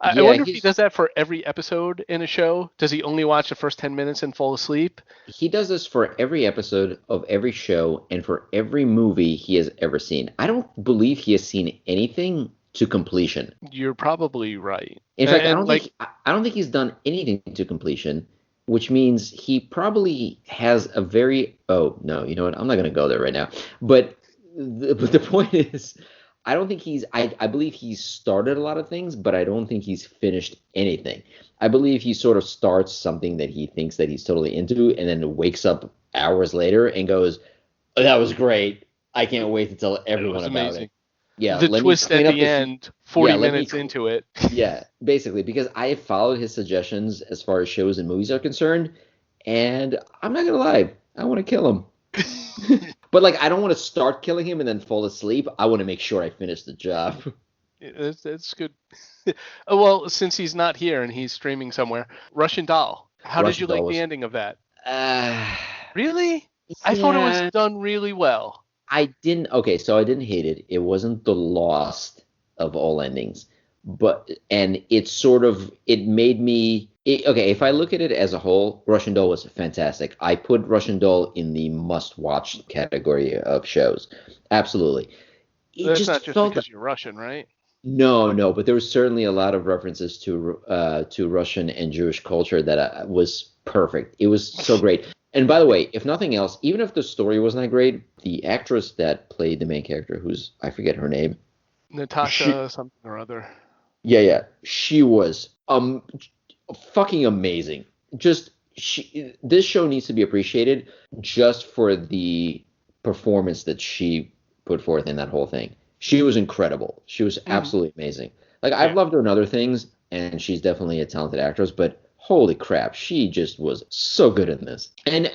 I Yeah, wonder if he does that for every episode in a show. Does he only watch the first 10 minutes and fall asleep? he does this for every episode of every show and for every movie he has ever seen. I don't believe he has seen anything to completion. You're probably right. In fact, And like, I don't think he's done anything to completion, which means he probably has a very oh no, you know what? I'm not gonna go there right now. But the point is, I don't think I believe he's started a lot of things, but I don't think he's finished anything. I believe he sort of starts something that he thinks that he's totally into, and then wakes up hours later and goes, oh, "That was great. I can't wait to tell everyone about amazing. it." Yeah, The let me twist clean at up the this- end, 40 Yeah, let me minutes cl- into it. Yeah, basically, because I have followed his suggestions as far as shows and movies are concerned, and I'm not gonna lie, I want to kill him. But like, I don't want to start killing him and then fall asleep. I want to make sure I finish the job. That's good. Well, since he's not here and he's streaming somewhere, Russian Doll. How did you Russian Doll like was- the ending of that? Uh, Really? I thought it yeah, was done really well. I didn't. Okay, so I didn't hate it. It wasn't the lost of all endings, and it made me. Okay, if I look at it as a whole, Russian Doll was fantastic. I put Russian Doll in the must-watch category of shows. Absolutely. It That's just not just felt because you're Russian, right? no, but there was certainly a lot of references to Russian and Jewish culture that was perfect. It was so great. And by the way, if nothing else, even if the story wasn't that great, the actress that played the main character, I forget her name. Natasha something or other. Yeah, she was fucking amazing. This show needs to be appreciated just for the performance that she put forth in that whole thing. She was incredible. She was absolutely amazing. Like, I've loved her in other things, and she's definitely a talented actress, but holy crap, she just was so good in this. And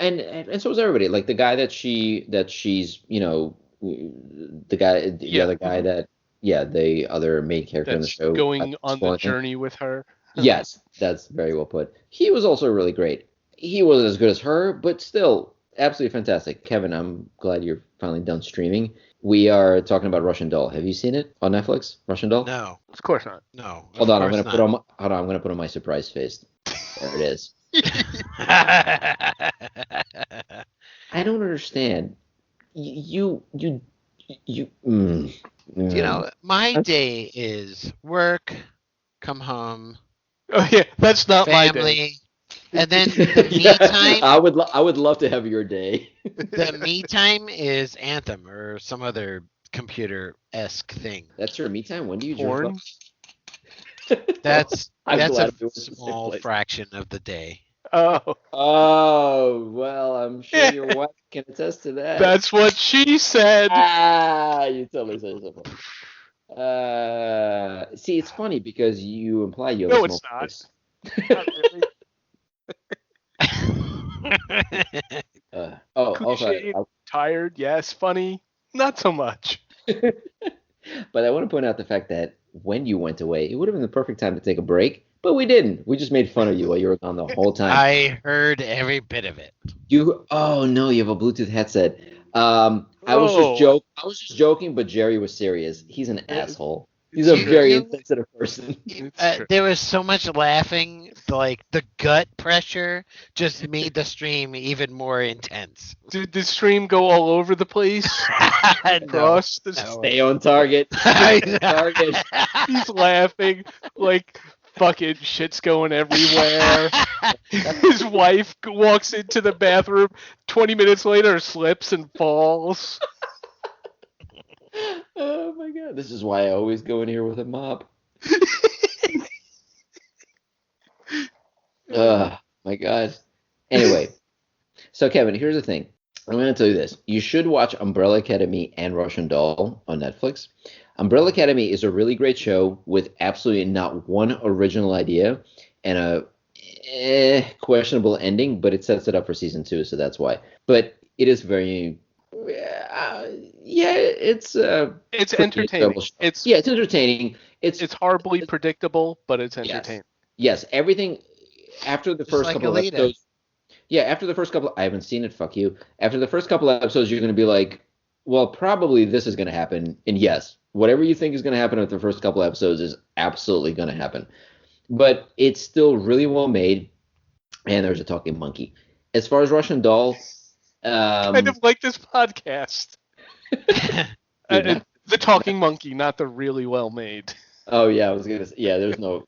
so was everybody. Like, the guy she's, you know, the other guy the other main character in the That's show. going on the journey with her. Yes, that's very well put. He was also really great. He wasn't as good as her, but still absolutely fantastic. Kevin, I'm glad you're finally done streaming. We are talking about Russian Doll. Have you seen it on Netflix? Russian Doll? No, Of course not. no. Hold on, I'm gonna put on my surprise face. There it is. I don't understand. You. You know, my day is work, come home, Oh yeah, that's not my day. family, and then the me time. I would love to have your day. The me time is Anthem or some other computer-esque thing. That's your me time. When do you Porn? jerk off? That's I'm that's glad a we were in the same small place. fraction of the day. Oh, Oh, well, I'm sure your wife can attest to that. that's what she said. You totally said something. See, it's funny because you imply you have No, a it's small not. voice. Not really. Also, Cliched, tired, yes. Funny, not so much. but I want to point out the fact that when you went away, it would have been the perfect time to take a break, but we didn't. We just made fun of you while you were gone the whole time. I heard every bit of it. Oh no, you have a Bluetooth headset. I was just joking, but Jerry was serious. He's an asshole. He's a very insensitive person. It's true. There was so much laughing, like the gut pressure just made the stream even more intense. Did the stream go all over the place? Across the Stay on target. I Stay on target. He's laughing like fucking shit's going everywhere. His wife walks into the bathroom 20 minutes later, slips and falls. Oh my god. This is why I always go in here with a mop. My god. Anyway, so Kevin, here's the thing. I'm going to tell you this. You should watch Umbrella Academy and Russian Doll on Netflix. Umbrella Academy is a really great show with absolutely not one original idea and a questionable ending, but it sets it up for season 2, so that's why. But it is very, it's entertaining. It's entertaining. It's horribly predictable, but it's entertaining. Yes, everything after the first like couple of Alita. episodes. Yeah, after the first couple, I haven't seen it. Fuck you. After the first couple of episodes, you're going to be like, well, probably this is going to happen. And yes, whatever you think is going to happen at the first couple of episodes is absolutely going to happen. but it's still really well made. And there's a talking monkey. As far as Russian Doll, Kind of like this podcast. The talking monkey, not the really well made. Oh yeah, I was gonna say, yeah. There's no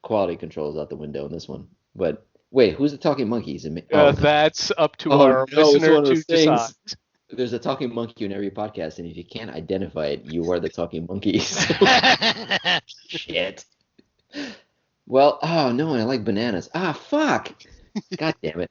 quality control is out the window in this one. But wait, who's the talking monkey? Is it That's up to our no, it's listener one of to those decide. things. There's a talking monkey in every podcast, and if you can't identify it, you are the talking monkey. So, shit. Well, oh no, I like bananas. Ah, fuck. God damn it.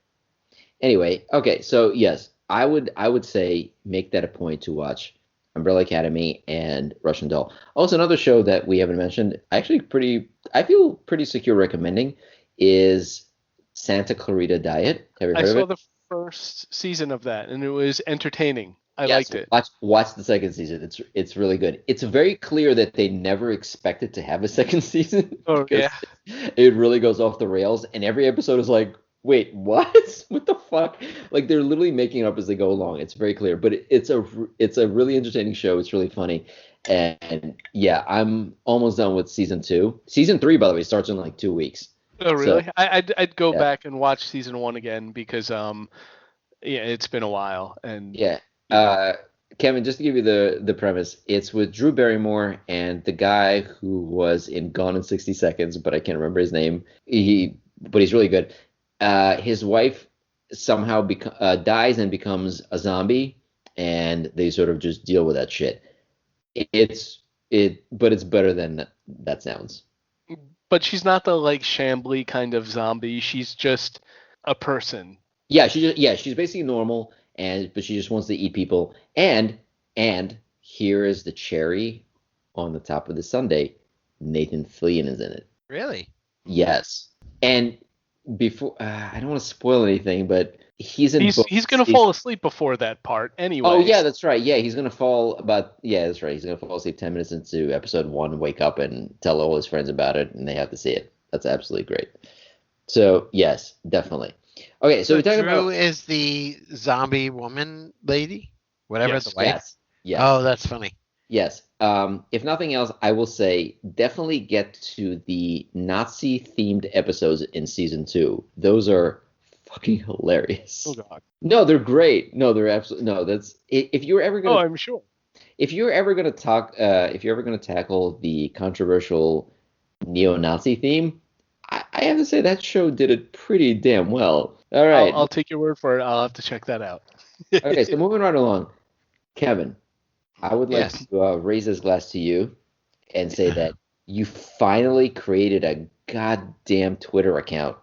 Anyway, okay, so yes, I would say make that a point to watch Umbrella Academy and Russian Doll. Also, another show that we haven't mentioned, I feel pretty secure recommending, is Santa Clarita Diet. Have you I heard of saw it? the first season of that, and it was entertaining. I Yes, liked it. watch the second season. It's really good. It's very clear that they never expected to have a second season Oh because yeah. it really goes off the rails, and every episode is like, wait, what? What the fuck? Like they're literally making it up as they go along. It's very clear, but it's a really entertaining show. It's really funny, and yeah, I'm almost done with season 2. Season 3, by the way, starts in like 2 weeks. Oh So really? I'd go yeah, back and watch season 1 again because yeah, it's been a while and yeah. yeah. Kevin, just to give you the premise, it's with Drew Barrymore and the guy who was in Gone in 60 Seconds, but I can't remember his name. But he's really good. His wife somehow dies and becomes a zombie, and they sort of just deal with that shit. But it's better than that sounds. But she's not the like shambly kind of zombie. She's just a person. She's basically normal, but she just wants to eat people. And here is the cherry on the top of the sundae. Nathan Fillion is in it. Really? Yes, and before I don't want to spoil anything, but he's in both. He's gonna fall asleep before that part anyway. Oh yeah, that's right. Yeah, he's gonna fall about. Yeah, that's right. He's gonna fall asleep 10 minutes into episode 1, wake up and tell all his friends about it, and they have to see it. That's absolutely great. So yes, definitely. Okay, so we're talking Drew about is the zombie woman lady, whatever Yes. the wife. yes. Oh, that's funny. Yes. If nothing else, I will say definitely get to the Nazi-themed episodes in season 2. Those are fucking hilarious. Oh god. No, they're great. No, they're absolutely no. That's if you're ever Oh, gonna I'm sure. if you're ever gonna tackle the controversial neo-Nazi theme, I have to say that show did it pretty damn well. All right. I'll take your word for it. I'll have to check that out. Okay, so moving right along, Kevin, I would like Yes. to raise this glass to you and say that you finally created a goddamn Twitter account.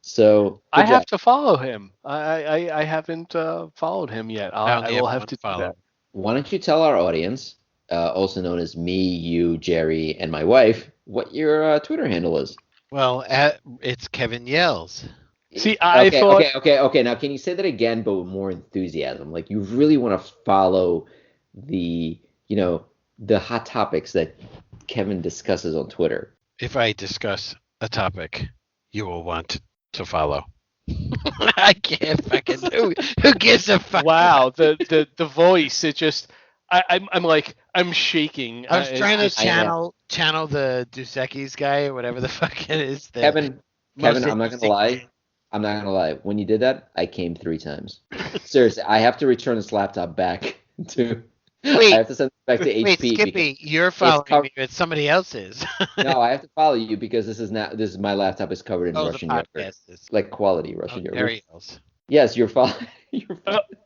So I good have job. to follow him. I haven't followed him yet. I only will have have one to do follow. that. Why don't you tell our audience, also known as me, you, Jerry, and my wife, what your Twitter handle is? Well, it's Kevin Yells. See, I Okay, thought okay. Now, can you say that again, but with more enthusiasm? Like you really want to follow the, the hot topics that Kevin discusses on Twitter. If I discuss a topic, you will want to follow. I can't fucking. Who gives a fuck? wow, the voice, it just I'm shaking. I was trying to It's just- channel the Dusecki's guy or whatever the fuck it is. Kevin, most I'm not gonna interesting lie. man. I'm not gonna lie. When you did that, I came 3 times. Seriously, I have to return this laptop back to. Wait, I have to send it back to Wait, HP. Skippy, you're following cov- me, but somebody else is. No, I have to follow you because this is my laptop is covered in Oh, the Russian yogurt, podcast is. like quality Russian yogurt. Harry else. Yes, you're following.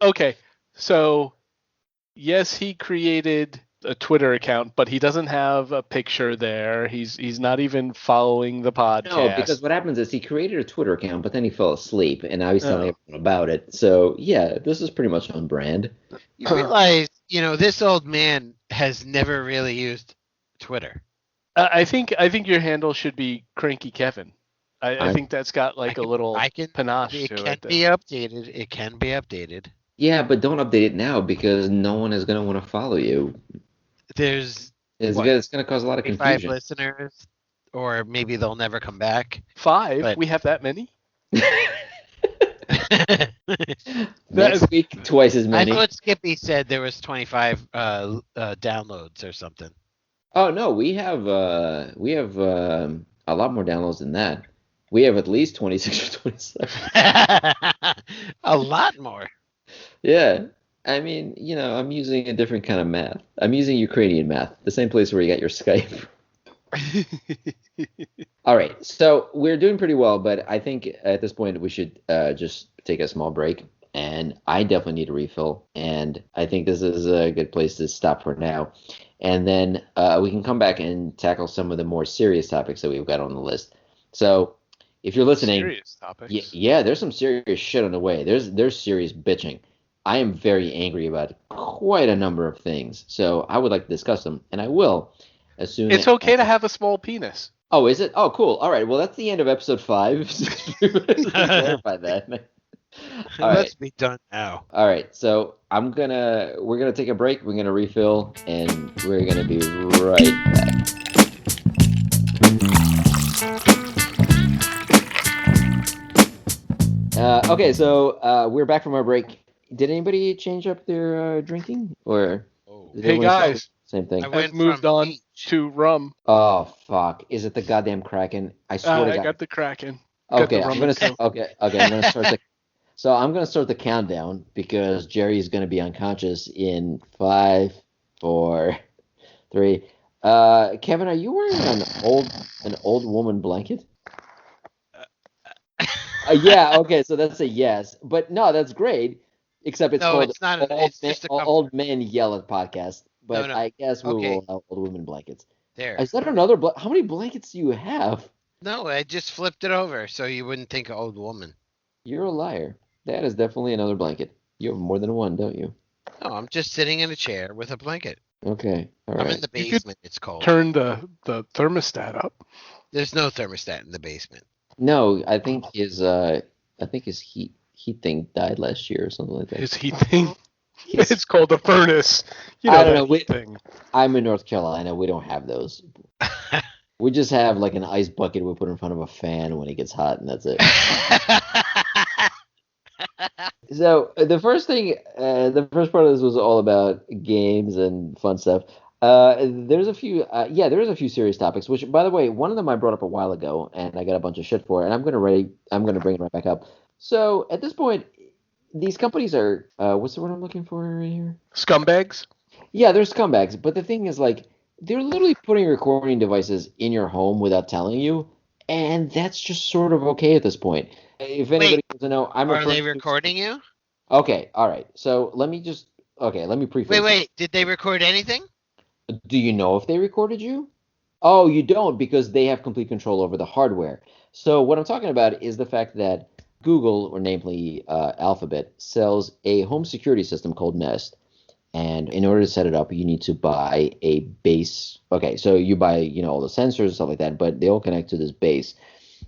Okay, so yes, he created a Twitter account, but he doesn't have a picture there. He's not even following the podcast. No, because what happens is he created a Twitter account, but then he fell asleep, and now he's telling Oh. everyone about it. So yeah, this is pretty much on brand. You realize, this old man has never really used Twitter. I think your handle should be Cranky Kevin. I I'm- think that's got like a little panache It to can it. be updated. It can be updated. Yeah, but don't update it now because no one is going to want to follow you. There's It's What? going to cause a lot of 5 confusion. listeners, or maybe they'll never come back. 5? But- We have that many? Next week, twice as I many. thought Skippy said there was 25 downloads or something. Oh no, we have a lot more downloads than that. We have at least 26 or 27. A lot more. Yeah. I mean, I'm using a different kind of math. I'm using Ukrainian math, the same place where you got your Skype. All right. So we're doing pretty well, but I think at this point we should just take a small break. And I definitely need a refill. And I think this is a good place to stop for now. And then we can come back and tackle some of the more serious topics that we've got on the list. So if you're listening, Serious topics. yeah, there's some serious shit on the way. There's serious bitching. I am very angry about quite a number of things. So I would like to discuss them, and I will as soon It's okay to have a small penis. Oh, is it? Oh, cool. All right. Well, that's the end of episode 5. Clarify that. All right. Let's be done now. All right. So we're gonna take a break. We're gonna refill, and we're gonna be right back. Okay. So we're back from our break. Did anybody change up their drinking, or? Did Hey everyone guys, same thing. I've moved on to rum. Oh fuck! Is it the goddamn Kraken? I swear to God. I got the Kraken. Okay, rum I'm gonna and Coke. I'm gonna start the. So I'm gonna start the countdown because Jerry is gonna be unconscious in 5, 4, 3. Kevin, are you wearing an old woman blanket? Yeah. Okay. So that's a yes, but no, that's great. Except it's called it's not. It's just a Old Men Yell at Podcast. But No. I guess we Okay. will allow old women blankets. There. Is that another? How many blankets do you have? No, I just flipped it over so you wouldn't think of old woman. You're a liar. That is definitely another blanket. You have more than one, don't you? No, I'm just sitting in a chair with a blanket. Okay. All I'm right. in the basement. It's cold. Turn the thermostat up. There's no thermostat in the basement. No, I think his heat thing died last year or something like that. His heat thing. It's called a furnace. I don't know. Thing. I'm in North Carolina. We don't have those. We just have like an ice bucket we put in front of a fan when it gets hot, and that's it. So the first part of this was all about games and fun stuff. There's a few serious topics. Which, by the way, one of them I brought up a while ago, and I got a bunch of shit for it, and I'm gonna bring it right back up. So at this point, these companies are what's the word I'm looking for right here? Scumbags. Yeah, they're scumbags. But the thing is, like, they're literally putting recording devices in your home without telling you, and that's just sort of okay at this point. If anybody wants to know, Are they recording you? Okay, all right. So let me preface. Wait. Did they record anything? Do you know if they recorded you? Oh, you don't, because they have complete control over the hardware. So what I'm talking about is the fact that Google, or namely Alphabet, sells a home security system called Nest. And in order to set it up, you need to buy a base. Okay, so you buy, all the sensors and stuff like that, but they all connect to this base,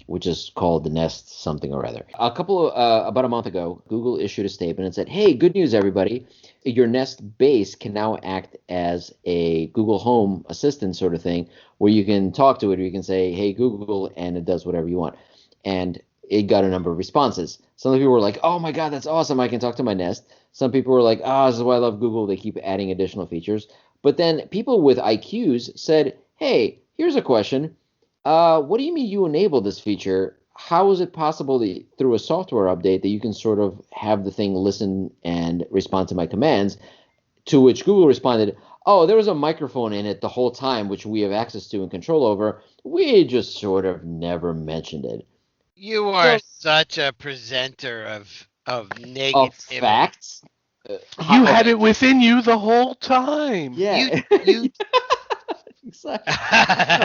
which is called the Nest something or other. About a month ago, Google issued a statement and said, "Hey, good news, everybody! Your Nest base can now act as a Google Home assistant sort of thing, where you can talk to it, or you can say, 'Hey, Google,' and it does whatever you want." And it got a number of responses. Some people were like, "Oh my God, that's awesome! I can talk to my Nest." Some people were like, "This is why I love Google. They keep adding additional features." But then people with IQs said, "Hey, here's a question. What do you mean you enable this feature? How is it possible that through a software update that you can sort of have the thing listen and respond to my commands?" To which Google responded, "Oh, there was a microphone in it the whole time, which we have access to and control over. We just sort of never mentioned it." You are such a presenter of negative Of facts. You had it within you the whole time. Yeah. You Exactly.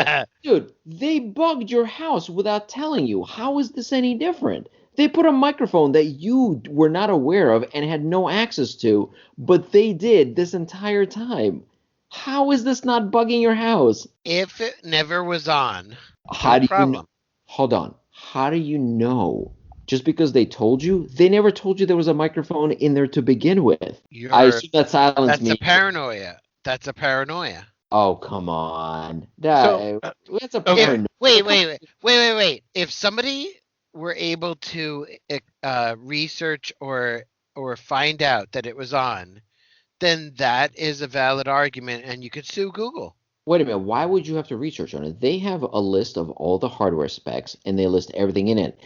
No, dude, they bugged your house without telling you. How is this any different? They put a microphone that you were not aware of and had no access to, but they did this entire time. How is this not bugging your house? If it never was on, How do problem. you know? Hold on. How do you know? Just because they told you? They never told you there was a microphone in there to begin with. I assume that silence That's means... a paranoia. That's a paranoia. Oh, come on. So, That's a paranoia. Wait. If somebody were able to research or find out that it was on, then that is a valid argument, and you could sue Google. Wait a minute. Why would you have to research on it? They have a list of all the hardware specs and they list everything in it.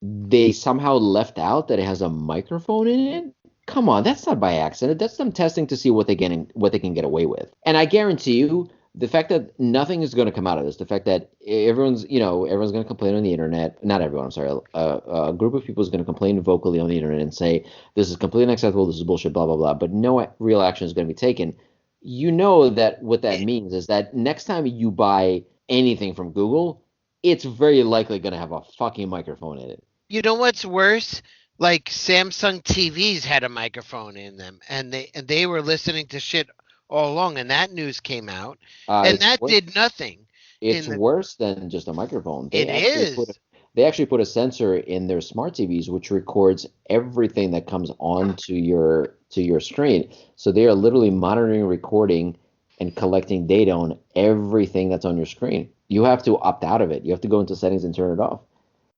They somehow left out that it has a microphone in it? Come on, that's not by accident. That's them testing to see what they can get away with. And I guarantee you, the fact that nothing is going to come out of this, the fact that everyone's going to complain on the internet. Not everyone, I'm sorry. A group of people is going to complain vocally on the internet and say this is completely unacceptable. This is bullshit. Blah blah blah. But no real action is going to be taken. You know that what that means is that next time you buy anything from Google, it's very likely going to have a fucking microphone in it. You know what's worse? Like Samsung TVs had a microphone in them, and they were listening to shit all along, and that news came out, and that did nothing. It's worse than just a microphone. They actually put a sensor in their smart TVs which records everything that comes onto your screen. So they are literally monitoring, recording, and collecting data on everything that's on your screen. You have to opt out of it. You have to go into settings and turn it off.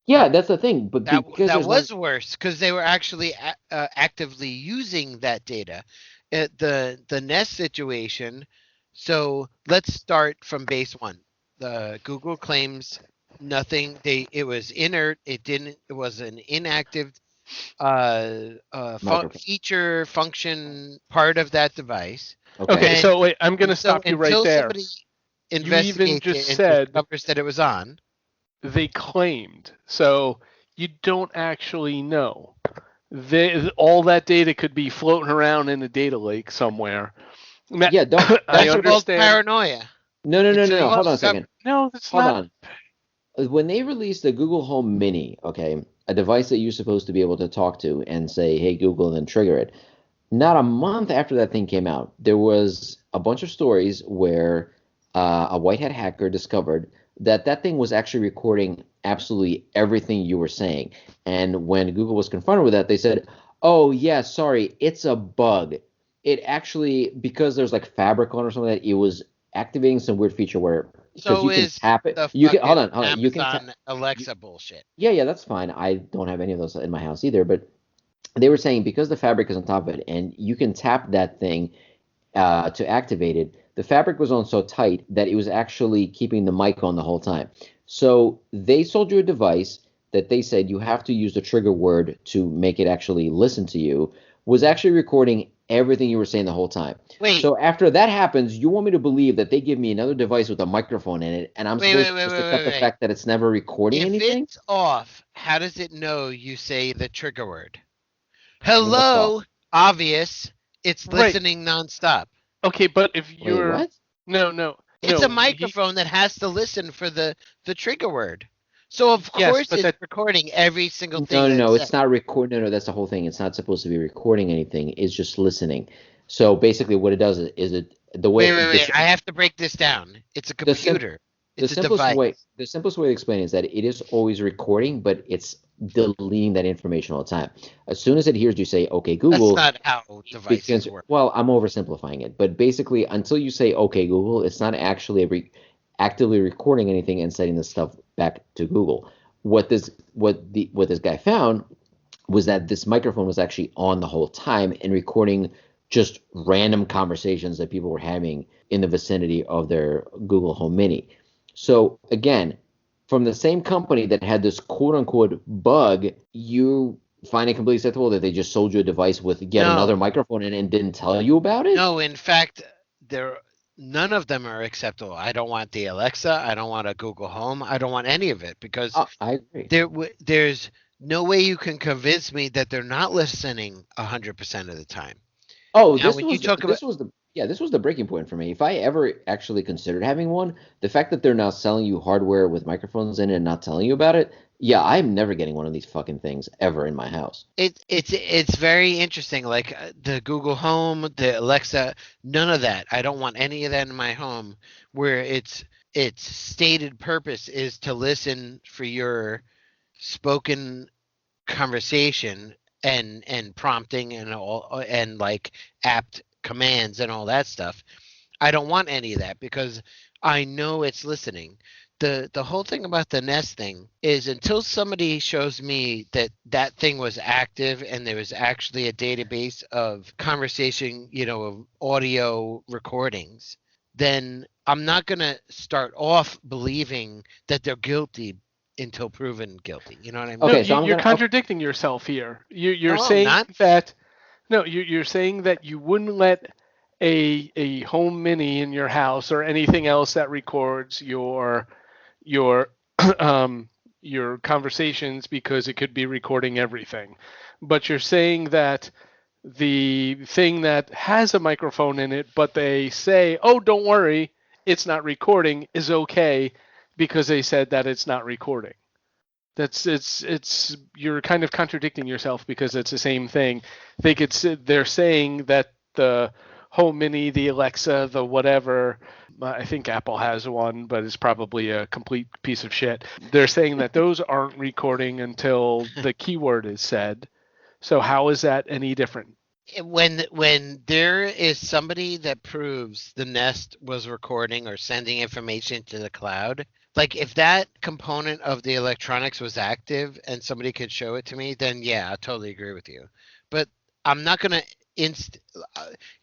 Yeah, that's the thing. But that was worse because they were actually actively using that data. The Nest situation. So let's start from base one. The Google claims nothing. It was inert. It was an inactive feature function part of that device. Okay, so wait, I'm going to stop you right there. You even just said that it was on. They claimed. So you don't actually know. All that data could be floating around in a data lake somewhere. Yeah, I understand. Paranoia. No. Hold on a second. No, that's not. Hold on. When they released the Google Home Mini, okay, a device that you're supposed to be able to talk to and say, "Hey Google," and then trigger it. Not a month after that thing came out, there was a bunch of stories where a white hat hacker discovered that thing was actually recording absolutely everything you were saying. And when Google was confronted with that, they said, "Oh yeah, sorry, it's a bug. It actually, because there's like fabric on or something like that, it was activating some weird feature where so you can tap it. Hold on. You can Alexa bullshit. Yeah, that's fine. I don't have any of those in my house either, but they were saying because the fabric is on top of it and you can tap that thing to activate it, the fabric was on so tight that it was actually keeping the mic on the whole time. So they sold you a device that they said you have to use the trigger word to make it actually listen to you, was actually recording everything you were saying the whole time. Wait. So after that happens, you want me to believe that they give me another device with a microphone in it, and I'm supposed to just accept the fact that it's never recording anything? If it's off, how does it know you say the trigger word? Hello, obvious. It's listening nonstop. Okay, but if you're... Wait, what? No. It's a microphone that has to listen for the trigger word. So of course it's recording every single thing. No, it's not recording. No, that's the whole thing. It's not supposed to be recording anything. It's just listening. So basically what it does is the way... Wait. I have to break this down. It's a computer. It's a device. The simplest way to explain it is that it is always recording, but it's deleting that information all the time. As soon as it hears you say, "Okay, Google," that's not how devices work. Well, I'm oversimplifying it, but basically, until you say, "Okay, Google," it's not actually actively recording anything and sending the stuff back to Google. What this guy found was that this microphone was actually on the whole time and recording just random conversations that people were having in the vicinity of their Google Home Mini. So again, from the same company that had this quote-unquote bug, you find it completely acceptable that they just sold you a device with another microphone in it and didn't tell you about it? No, in fact, none of them are acceptable. I don't want the Alexa. I don't want a Google Home. I don't want any of it because I agree. There's no way you can convince me that they're not listening 100% of the time. Oh, this was the breaking point for me. If I ever actually considered having one, the fact that they're now selling you hardware with microphones in it and not telling you about it, yeah, I'm never getting one of these fucking things ever in my house. It's very interesting. Like the Google Home, the Alexa, none of that. I don't want any of that in my home. Where its stated purpose is to listen for your spoken conversation and prompting and like apt commands and all that stuff. I don't want any of that because I know it's listening. The whole thing about the Nest thing is until somebody shows me that thing was active and there was actually a database of conversation, of audio recordings, then I'm not going to start off believing that they're guilty until proven guilty. You know what I mean? No, Okay, so I'm you're gonna. contradicting yourself here. You're No, I'm saying not. that no, you're saying that you wouldn't let a home mini in your house or anything else that records your your conversations because it could be recording everything. But you're saying that the thing that has a microphone in it, but they say, "Oh, don't worry, it's not recording," is okay because they said that it's not recording. That's it's you're kind of contradicting yourself because it's the same thing. I think it's they're saying that the Home Mini, the Alexa, the whatever. I think Apple has one, but it's probably a complete piece of shit. They're saying that those aren't recording until the keyword is said. So how is that any different? When there is somebody that proves the Nest was recording or sending information to the cloud, like if that component of the electronics was active and somebody could show it to me, then yeah, I totally agree with you. But I'm not gonna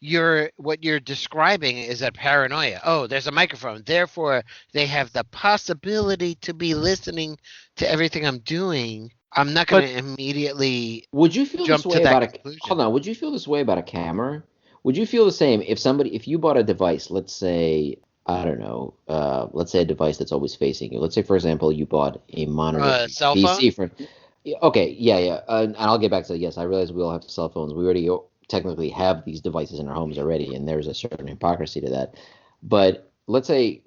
you're what you're describing is a paranoia. Oh, there's a microphone, therefore they have the possibility to be listening to everything I'm doing. I'm not going But to immediately Would you feel this jump to way that about a? conclusion. Hold on. Would you feel this way about a camera? Would you feel the same if you bought a device? Let's say I don't know. Let's say a device that's always facing you. Let's say, for example, you bought a monitor Cell PC phone? for. Yeah, okay, yeah. And I'll get back to yes. I realize we all have cell phones. We already technically have these devices in our homes already, and there's a certain hypocrisy to that. But let's say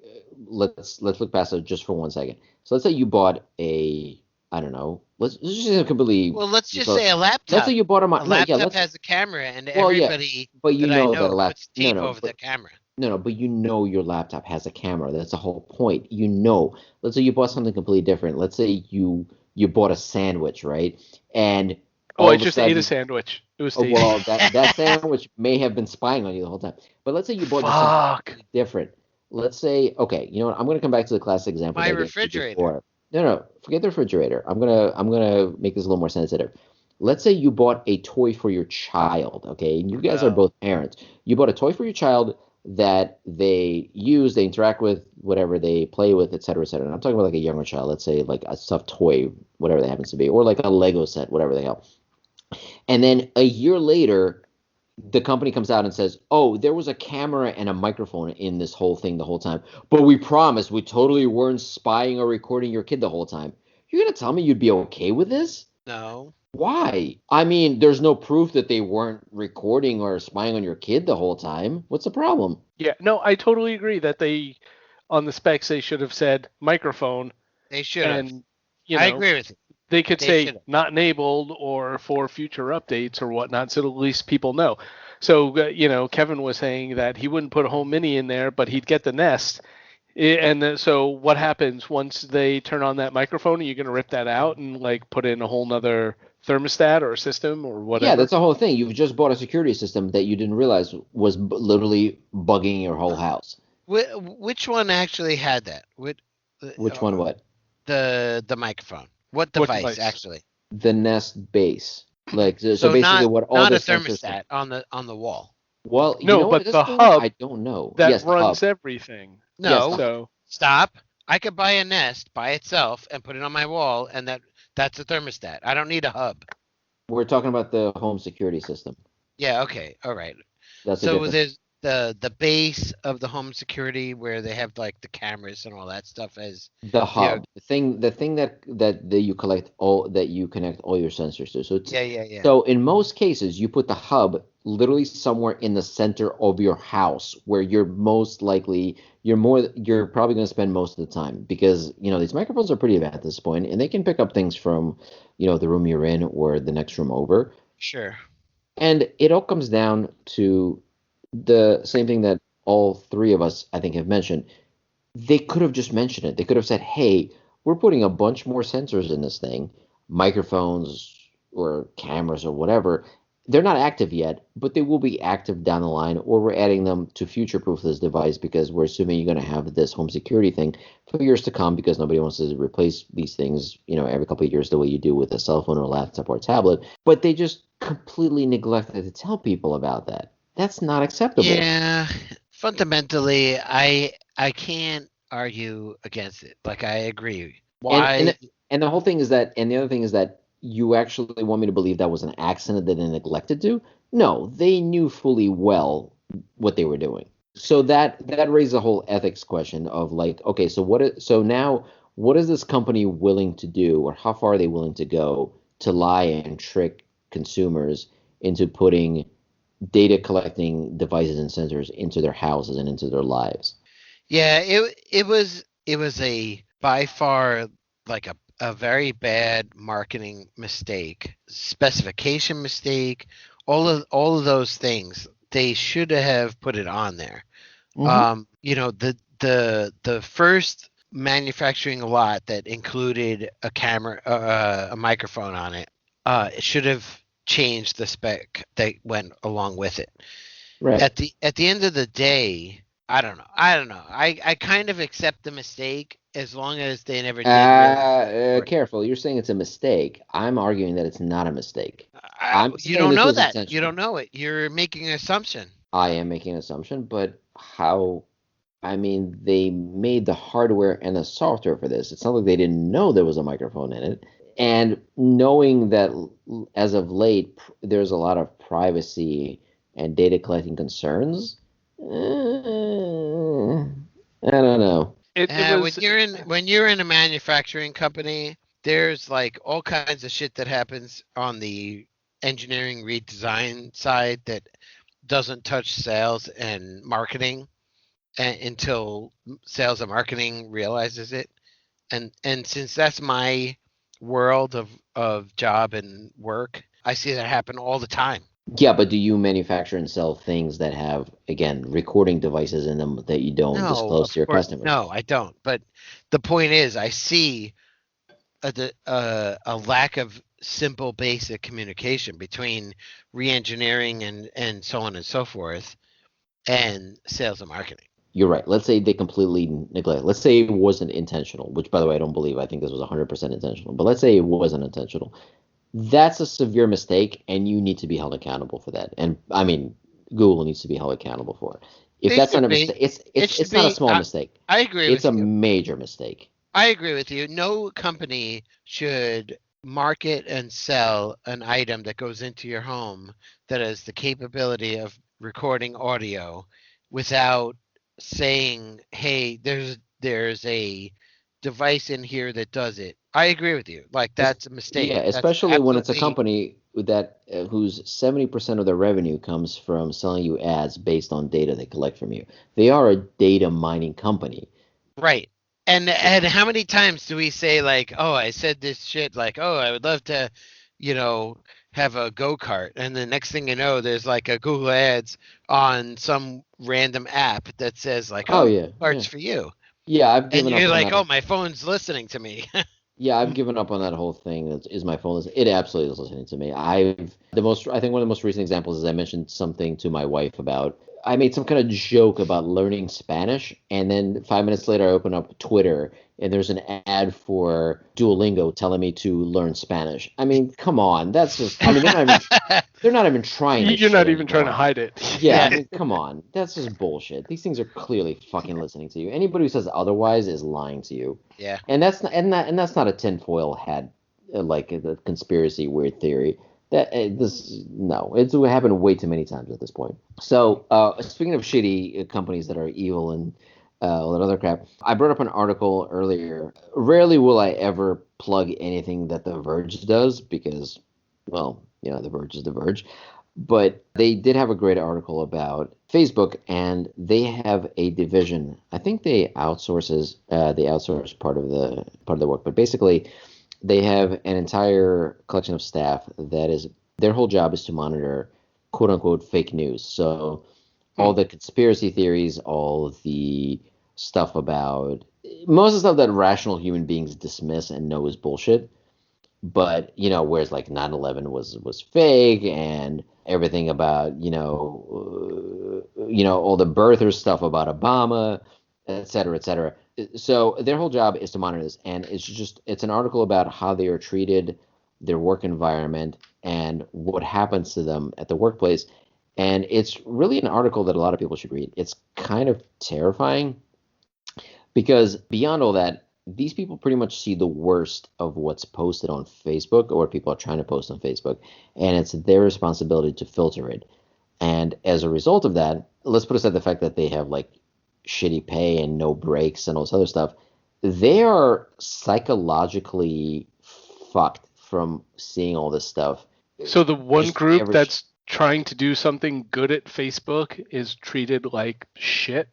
let's look past it just for 1 second. So let's say you bought a I don't know. Let's just say a completely. Well, let's just So say a let's say laptop. you bought a A no, yeah. laptop Let's has a camera, and well, yeah, everybody but you that I know that a know lap. puts No, tape no, over the but camera. no, but you know your laptop has a camera. That's the whole point. You know. Let's say you bought something completely different. Let's say you bought a sandwich, right? And oh, all I of a just ate a sudden, sandwich. It was oh, well, tasty. that sandwich may have been spying on you the whole time. But let's say you bought just something Fuck. completely different. Let's say, okay, you know what? I'm going to come back to the classic example My that I gave you refrigerator. before. No, no, forget the refrigerator. I'm gonna make this a little more sensitive. Let's say you bought a toy for your child, okay? And you guys are Oh. both parents. You bought a toy for your child that they use, they interact with, whatever they play with, et cetera, et cetera. And I'm talking about like a younger child, let's say like a stuffed toy, whatever that happens to be, or like a Lego set, whatever the hell. And then a year later, the company comes out and says, "Oh, there was a camera and a microphone in this whole thing the whole time, but we promised we totally weren't spying or recording your kid the whole time." You're gonna tell me you'd be okay with this? No. Why? I mean, there's no proof that they weren't recording or spying on your kid the whole time. What's the problem? Yeah, no, I totally agree that they on the specs they should have said microphone They should have. and you I know agree with you. they could They say should have. not enabled or for future updates or whatnot so at least people know. So Kevin was saying that he wouldn't put a home mini in there but he'd get the Nest. And then, so what happens once they turn on that microphone? Are you going to rip that out and like put in a whole nother thermostat or system or Yeah, whatever? that's the whole thing. You've just bought a security system that you didn't realize was literally bugging your whole house. Which one actually had that? Which one? What? The microphone. What What device device? actually? The Nest base. Like so So basically what all not the a sensors thermostat on the wall. well, you No, know what? At but this the point, hub I don't know. that Yes, the hub. runs everything. Yes, the No. hub. So Stop. I could buy a Nest by itself and put it on my wall, and that's a thermostat. I don't need a hub. We're talking about the home security system. Yeah. Okay. All right. That's the So difference. there's the base of the home security where they have like the cameras and all that stuff as The you know, hub, the thing that you collect all that you connect all your sensors to. yeah. So in most cases, you put the hub literally somewhere in the center of your house where you're probably going to spend most of the time because these microphones are pretty bad at this point and they can pick up things from the room you're in or the next room over. Sure. And it all comes down to the same thing that all three of us, I think, have mentioned. They could have just mentioned it. They could have said, "Hey, we're putting a bunch more sensors in this thing, microphones or cameras or whatever. They're not active yet, but they will be active down the line, or we're adding them to future-proof this device because we're assuming you're going to have this home security thing for years to come because nobody wants to replace these things, every couple of years the way you do with a cell phone or a laptop or a tablet." But they just completely neglected to tell people about that. That's not acceptable. Yeah. Fundamentally, I can't argue against it. Like, I agree. And Why? and the whole thing is that, and the other thing is that you actually want me to believe that was an accident that they neglected to? No, they knew fully well what they were doing. So that raises a whole ethics question of like, okay, so so now what is this company willing to do, or how far are they willing to go to lie and trick consumers into putting data collecting devices and sensors into their houses and into their lives? Yeah, it was a by far like a very bad marketing mistake, specification mistake, all of those things. They should have put it on there. Hmm. The first manufacturing lot that included a camera, a microphone on it, it should have changed the spec that went along with it. Right. At the end of the day, I don't know. I kind of accept the mistake as long as they never did really. Careful. You're saying it's a mistake. I'm arguing that it's not a mistake. I'm You saying don't this know was that. You intentional. don't know it. You're making an assumption. I am making an assumption, but how? I mean, they made the hardware and the software for this. It's not like they didn't know there was a microphone in it. And knowing that as of late, there's a lot of privacy and data collecting concerns, I don't know. It When was you're in a manufacturing company, there's like all kinds of shit that happens on the engineering redesign side that doesn't touch sales and marketing until sales and marketing realizes it. And since that's my world of job and work, I see that happen all the time. Yeah, but do you manufacture and sell things that have, again, recording devices in them that you don't No, disclose of to your course, customers? no, I don't. But the point is, I see a lack of simple, basic communication between re-engineering and so on and so forth, and sales and marketing. You're right. Let's say they completely neglect. Let's say it wasn't intentional, which, by the way, I don't believe. I think this was 100% intentional. But let's say it wasn't intentional. That's a severe mistake, and you need to be held accountable for that. And I mean, Google needs to be held accountable for it. If They that's not should a mistake, be. it's It it's should it's not a be. small mistake. I agree It's with a you. major mistake. I agree with you. No company should market and sell an item that goes into your home that has the capability of recording audio without saying, "Hey, there's a device in here that does it." I agree with you. Like, Es- that's a yeah, mistake. That's especially when it's a absolutely company that whose 70% of their revenue comes from selling you ads based on data they collect from you. They are a data mining company. right. And how many times do we say, like, "Oh, I said this shit," like, "Oh, I would love to, you know, have a go-kart," and the next thing you know, there's like a Google Ads on some random app that says like, Oh "Oh, yeah, go-kart's yeah, for you," yeah. I've and given up you're on like, that. "Oh, my phone's listening to me." Yeah, I've given up on that whole thing. Is my phone? It absolutely is listening to me. I think one of the most recent examples is I mentioned something to my wife about. I made some kind of joke about learning Spanish, and then 5 minutes later, I open up Twitter, and there's an ad for Duolingo telling me to learn Spanish. I mean, come on, that's just. I mean, they're not even trying this you're shit not even trying to anymore. hide it. Yeah, I Yeah, mean, come on. That's just bullshit. These things are clearly fucking listening to you. Anybody who says otherwise is lying to you. yeah. And that's not a tinfoil hat like a conspiracy weird theory. That this no, it's happened way too many times at this point. So, speaking of shitty companies that are evil and all that other crap, I brought up an article earlier. Rarely will I ever plug anything that The Verge does because, well, The Verge is The Verge. But they did have a great article about Facebook, and they have a division. I think they outsource part of the work, but basically they have an entire collection of staff that is their whole job is to monitor quote unquote fake news. So Hmm. all the conspiracy theories, all the stuff about most of the stuff that rational human beings dismiss and know is bullshit, but whereas like 9/11 was fake, and everything about all the birther stuff about Obama, et cetera, et cetera. So their whole job is to monitor this, and it's an article about how they are treated, their work environment, and what happens to them at the workplace. And it's really an article that a lot of people should read. It's kind of terrifying, Because beyond all that, these people pretty much see the worst of what's posted on Facebook or what people are trying to post on Facebook, and it's their responsibility to filter it. And as a result of that, let's put aside the fact that they have like shitty pay and no breaks and all this other stuff. They are psychologically fucked from seeing all this stuff. So the one Just group every- that's trying to do something good at Facebook is treated like shit.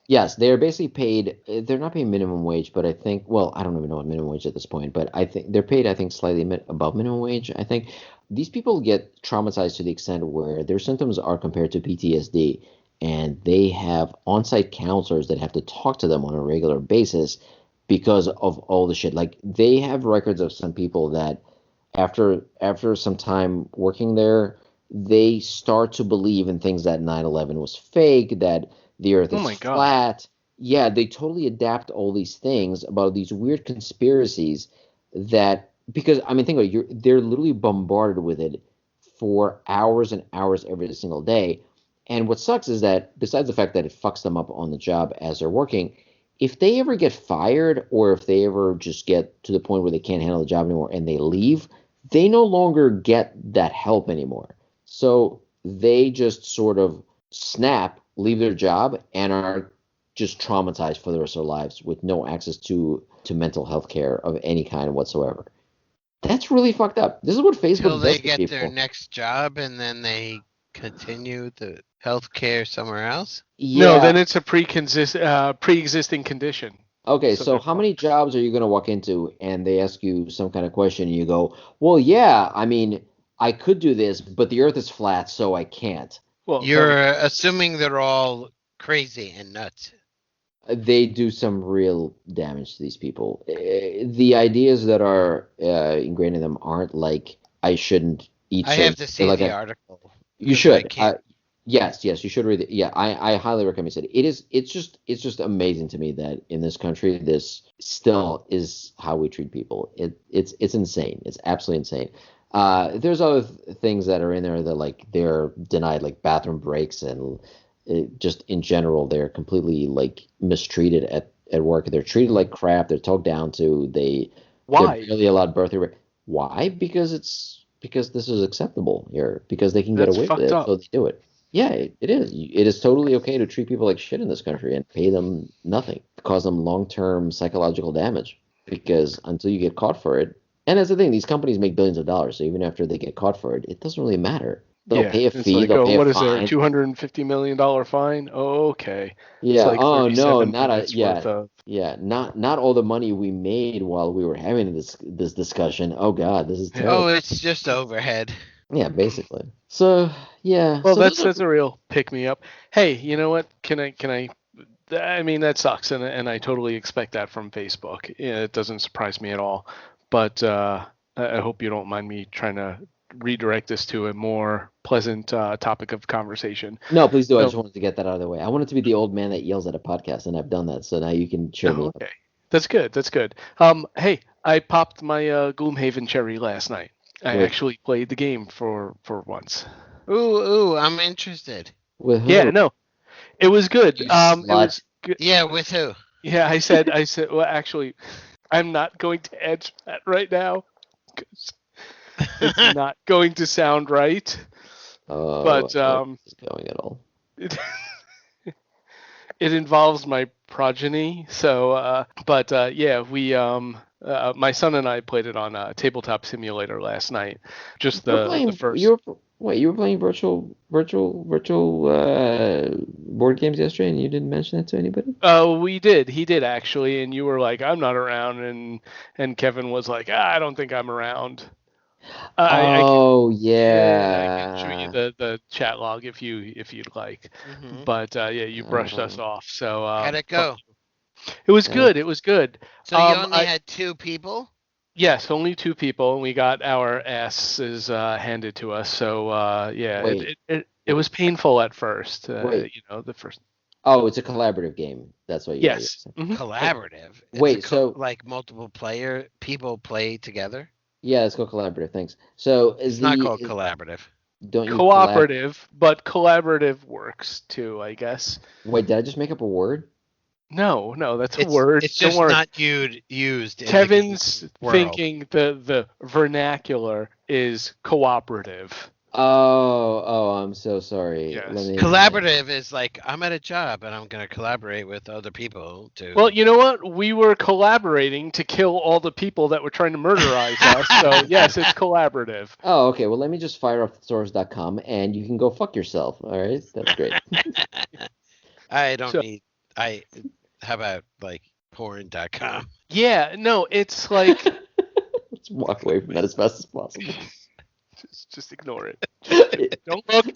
Yes, they're basically paid. They're not paying minimum wage, but I think, well, I don't even know what minimum wage at this point, but I think they're paid, I think, slightly above minimum wage. I think these people get traumatized to the extent where their symptoms are compared to PTSD, and they have on-site counselors that have to talk to them on a regular basis because of all the shit. Like they have records of some people that after some time working there, they start to believe in things that 9/11 was fake, that the earth Oh is my God. flat. Yeah, they totally adapt all these things about these weird conspiracies that because I mean think about it, they're literally bombarded with it for hours and hours every single day. And what sucks is that besides the fact that it fucks them up on the job as they're working, if they ever get fired or if they ever just get to the point where they can't handle the job anymore and they leave, they no longer get that help anymore. So they just sort of snap, leave their job, and are just traumatized for the rest of their lives with no access to mental health care of any kind whatsoever. That's really fucked up. This is what Facebook Till they does to get people. their next job and then they continue the healthcare somewhere else. No, Yeah. then it's a pre-existing condition. Okay, So so they're how many jobs are you going to walk into and they ask you some kind of question and you go, well, yeah, I mean, I could do this, but the earth is flat, so I can't. Well, You're assuming they're all crazy and nuts. They do some real damage to these people. The ideas that are ingrained in them aren't like I shouldn't eat I certain. have to see like the I- article. You 'cause I should. can't. Yes, you should read it. Yeah, I highly recommend it. It's just amazing to me that in this country, this still is how we treat people. It's insane. It's absolutely insane. There's other things that are in there that like they're denied like bathroom breaks and just in general they're completely like mistreated at work. They're treated like crap. They're talked down to. They're why? barely allowed birthday rate. Why? Because this is acceptable here. Because they can get That's away with fucked it, up. so they do it. Yeah, it is. It is totally okay to treat people like shit in this country and pay them nothing, cause them long-term psychological damage. Because until you get caught for it, and that's the thing, these companies make billions of dollars, so even after they get caught for it, it doesn't really matter. They'll Yeah, pay a it's fee, like, they'll oh, pay a what is there? fine. $250 million fine? Oh, okay. It's Yeah. like Oh no, 37 not a minutes worth yeah. of. Yeah, not all the money we made while we were having this discussion. Oh God, this is Yeah. terrible. Oh, it's just overhead. Yeah, basically. So yeah, Well, so those that's are a real pick me up. Hey, you know what? I mean, that sucks, and I totally expect that from Facebook. Yeah, it doesn't surprise me at all. But I hope you don't mind me trying to redirect this to a more pleasant topic of conversation. No, please do. I So, just wanted to get that out of the way. I wanted to be the old man that yells at a podcast, and I've done that. So now you can cheer me up. okay, that's good. That's good. Hey, I popped my Gloomhaven cherry last night. I Wait. actually played the game for once. Ooh, I'm interested. With who? Yeah, no, it was good. You It slut. was good. Yeah, with who? Yeah, I said, well, actually, I'm not going to answer that right now because it's not going to sound right. Oh, But I don't know where this is going at all. it, it involves my progeny. So, yeah, we my son and I played it on Tabletop Simulator last night. Just You were the playing. first. You were playing virtual board games yesterday, and you didn't mention that to anybody. Oh, we did. He did actually, and you were like, "I'm not around," and Kevin was like, "I don't think I'm around." I can, Oh yeah, I can show you yeah. the chat log if you'd like. hmm But yeah, you brushed us Oh, off. So How'd it go? it was yeah. good. It was good. So you only had 2 people? Yes, only 2 people, and we got our asses handed to us. So yeah, Wait, it was painful at first. wait. The first. Oh, it's a collaborative game. That's what you're Yes. saying. Mhm. Collaborative. Wait, It's so like multiple people play together. yeah, it's called collaborative. Thanks. So It's not called collaborative. don't you Cooperative, but collaborative works too, I guess. Wait, did I just make up a word? No, that's a It's word. it's Don't just worry. not used in the Kevin's gaming world. thinking the vernacular is cooperative. Oh, I'm so sorry. Yes. Collaborative is like I'm at a job and I'm gonna collaborate with other people to. Well, you know what? We were collaborating to kill all the people that were trying to murderize us. So yes, it's collaborative. Oh, okay. Well, let me just fire up thesaurus.com and you can go fuck yourself. All right, that's great. I don't So- need. How about like porn.com? Yeah, no, it's like Let's walk away from that as fast as possible. just ignore it. Don't look.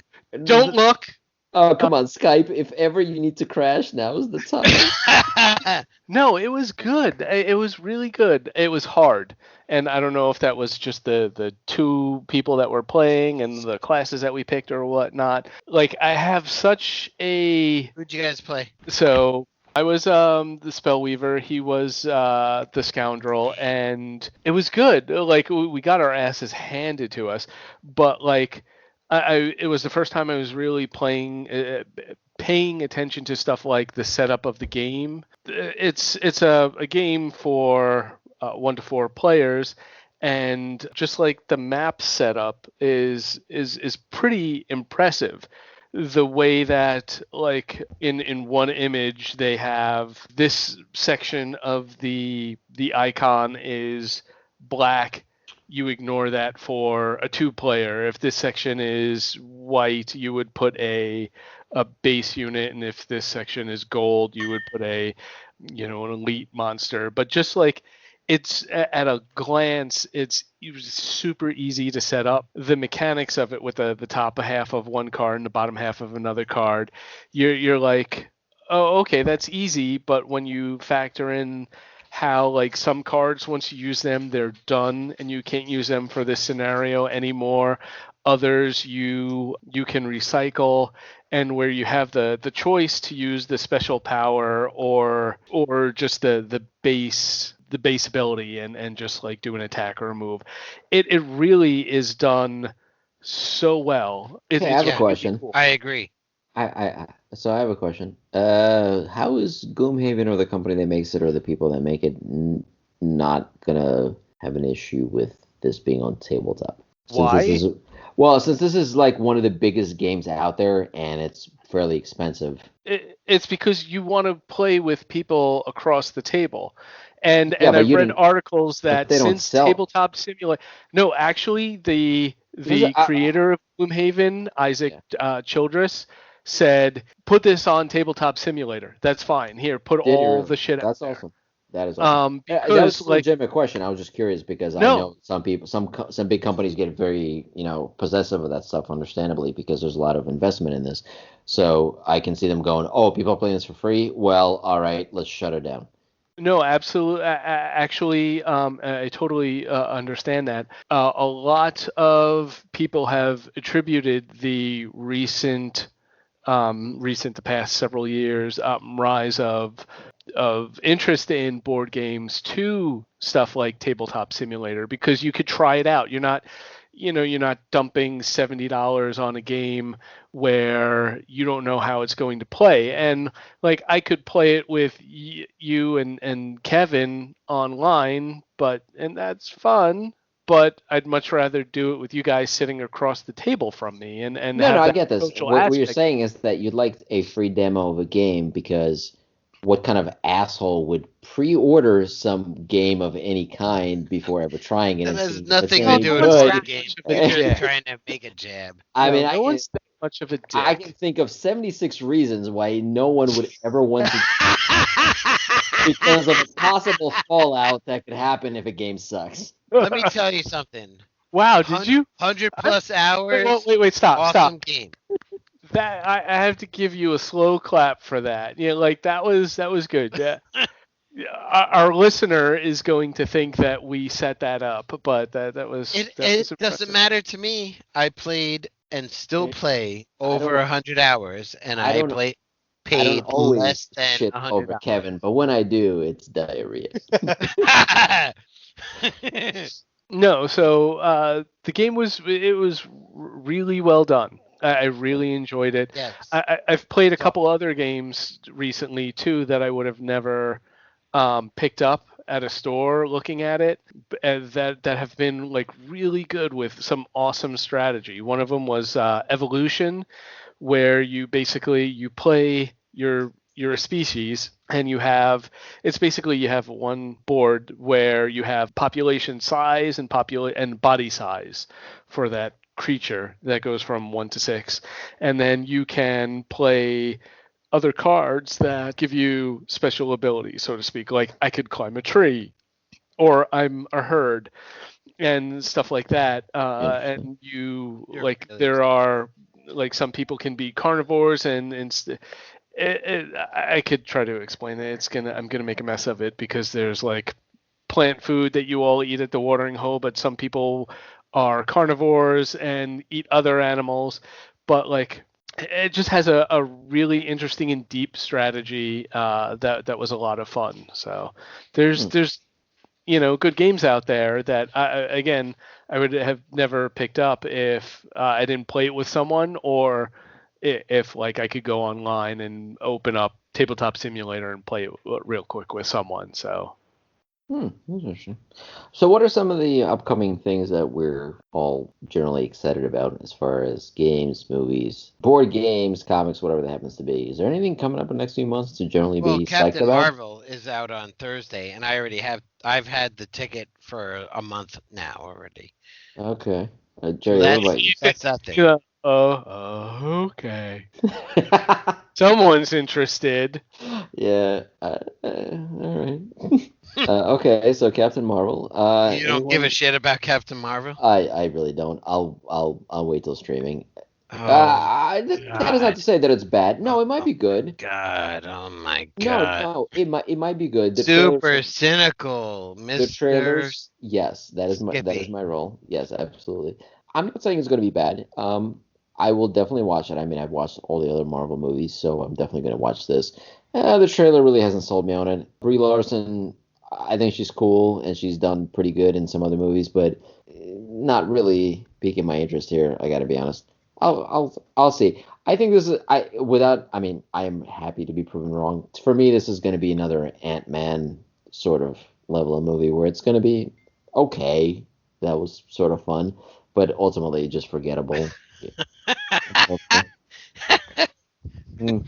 Don't look. Oh, come on, Skype. If ever you need to crash, now is the time. No, it was good. It was really good. It was hard. And I don't know if that was just the two people that were playing and the classes that we picked or whatnot. Like, I have such a... Who'd you guys play? So, I was the Spellweaver. He was the Scoundrel. And it was good. Like, we got our asses handed to us. But, like... it was the first time I was really paying attention to stuff like the setup of the game. It's a game for 1 to 4 players, and just like the map setup is pretty impressive. The way that, like, in one image they have this section of the icon is black. You ignore that for a 2-player. If this section is white, you would put a base unit, and if this section is gold, you would put an elite monster. But just like it's at a glance, it was super easy to set up. The mechanics of it with the top half of one card and the bottom half of another card, you're like, oh, okay, that's easy. But when you factor in how, like, some cards, once you use them, they're done and you can't use them for this scenario anymore. Others you can recycle, and where you have the choice to use the special power or just the base ability and just like do an attack or a move. It really is done so well. Hey, I have a question. Cool. I agree. So I have a question. How is Gloomhaven or the company that makes it or the people that make it not gonna have an issue with this being on tabletop? Why? Since this is like one of the biggest games out there and it's fairly expensive. It's because you want to play with people across the table. And Yeah, but I've you read didn't- articles but that they don't since sell. Tabletop Simulator... No, actually, the creator of Gloomhaven, Isaac Childress, said, put this on Tabletop Simulator. That's fine. Here, put all the shit out That's there. awesome. That is awesome. That Because, was a legitimate question. I was just curious because I No. know some people, some big companies get very, possessive of that stuff, understandably, because there's a lot of investment in this. So I can see them going, oh, people are playing this for free? Well, all right, let's shut it down. No, absolutely. Actually, I totally understand that. A lot of people have attributed the the past several years rise of interest in board games to stuff like Tabletop Simulator, because you could try it out. You're not dumping $70 on a game where you don't know how it's going to play. And like, I could play it with you and Kevin online, and that's fun. But I'd much rather do it with you guys sitting across the table from me and No, have I that get this. social What you're aspect. saying is that you'd like a free demo of a game because what kind of asshole would pre-order some game of any kind before ever trying it? That and has seeing if nothing it's to any do with good? the game. Yeah. They're just trying to make a jab. I mean, no one's that much of a dick. I can think of 76 reasons why no one would ever want to, because of the possible fallout that could happen if a game sucks. Let me tell you something. Wow, did you? 100 plus hours. Wait, stop. Awesome game. That I have to give you a slow clap for that. Like that was good. Yeah. Our listener is going to think that we set that up, but that was. It impressive. doesn't matter to me. I played and still play over 100 hours, and I I don't- paid I don't always less than shit $100. over Kevin, but when I do, it's diarrhea. No, so the game was really well done. I really enjoyed it. Yes. I've played a So, couple other games recently too that I would have never picked up at a store looking at it, that have been like really good with some awesome strategy. One of them was Evolution, where you play you're a species, and it's basically you have one board where you have population size and body size for that creature that goes from 1 to 6, and then you can play other cards that give you special abilities, so to speak. Like I could climb a tree, or I'm a herd, and stuff like that. Interesting. And you're really there are like some people can be carnivores, I could try to explain it. I'm gonna make a mess of it because there's like plant food that you all eat at the watering hole, but some people are carnivores and eat other animals. But like it just has a really interesting and deep strategy that was a lot of fun. So there's good games out there that again I would have never picked up if I didn't play it with someone, or if like I could go online and open up Tabletop Simulator and play it real quick with someone. So Interesting. So, what are some of the upcoming things that we're all generally excited about as far as games, movies, board games, comics, whatever that happens to be? Is there anything coming up in the next few months to generally well, be psyched Captain about? Marvel is out on Thursday, and I've had the ticket for a month now already. Okay. So Jerry, what about you? that's that thing. yeah. Okay. Someone's interested. Yeah. All right. Okay, so Captain Marvel. You don't give a shit about Captain Marvel? I really don't. I'll wait till streaming. Oh That is not God. to say that it's bad. No, it might Oh be good. God. Oh my No, God. no, it might be good. Super cynical, The Mr. trailers, yes, that is Skippy. my role. Yes, absolutely. I'm not saying it's going to be bad. I will definitely watch it. I mean, I've watched all the other Marvel movies, so I'm definitely going to watch this. The trailer really hasn't sold me on it. Brie Larson, I think she's cool and she's done pretty good in some other movies, but not really piquing my interest here. I got to be honest. I'll see. I think this is I mean, I am happy to be proven wrong. For me, this is going to be another Ant-Man sort of level of movie where it's going to be okay. That was sort of fun, but ultimately just forgettable. Mm.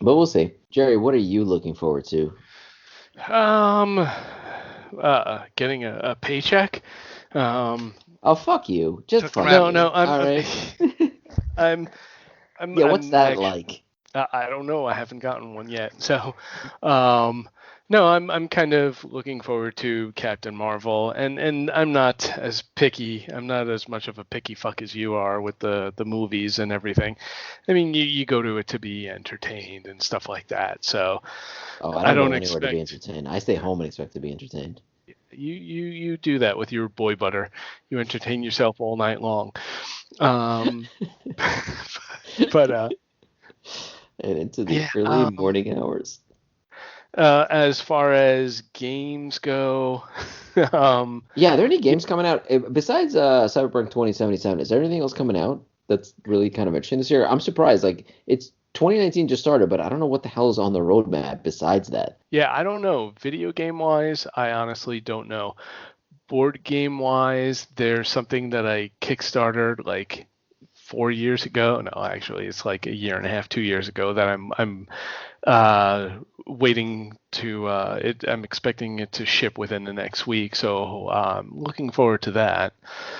But we'll see. Jerry, what are you looking forward to? Um, Getting a paycheck. Oh, fuck you. Just Took him fuck out. No, you. no, All right. I'm, I'm, Yeah, what's I'm that actually, like? I don't know. I haven't gotten one yet. So, um, no, I'm kind of looking forward to Captain Marvel, and I'm not as picky. I'm not as much of a picky fuck as you are with the movies and everything. I mean, you go to it to be entertained and stuff like that. So Oh, I I don't don't go anywhere to be expect entertained. I stay home and expect to be entertained. you do that with your boy butter. You entertain yourself all night long. Um, but And into the yeah. early morning hours. As far as games go, um, Yeah, are there any games coming out besides Cyberpunk 2077? Is there anything else coming out that's really kind of interesting this year? I'm surprised. Like it's 2019 just started, but I don't know what the hell is on the roadmap besides that. yeah, I don't know. Video game wise, I honestly don't know. Board game wise, there's something that I kickstarted like 4 years ago. No, actually, it's like a year and a half, 2 years ago that I'm waiting to. I'm expecting it to ship within the next week, so looking forward to that.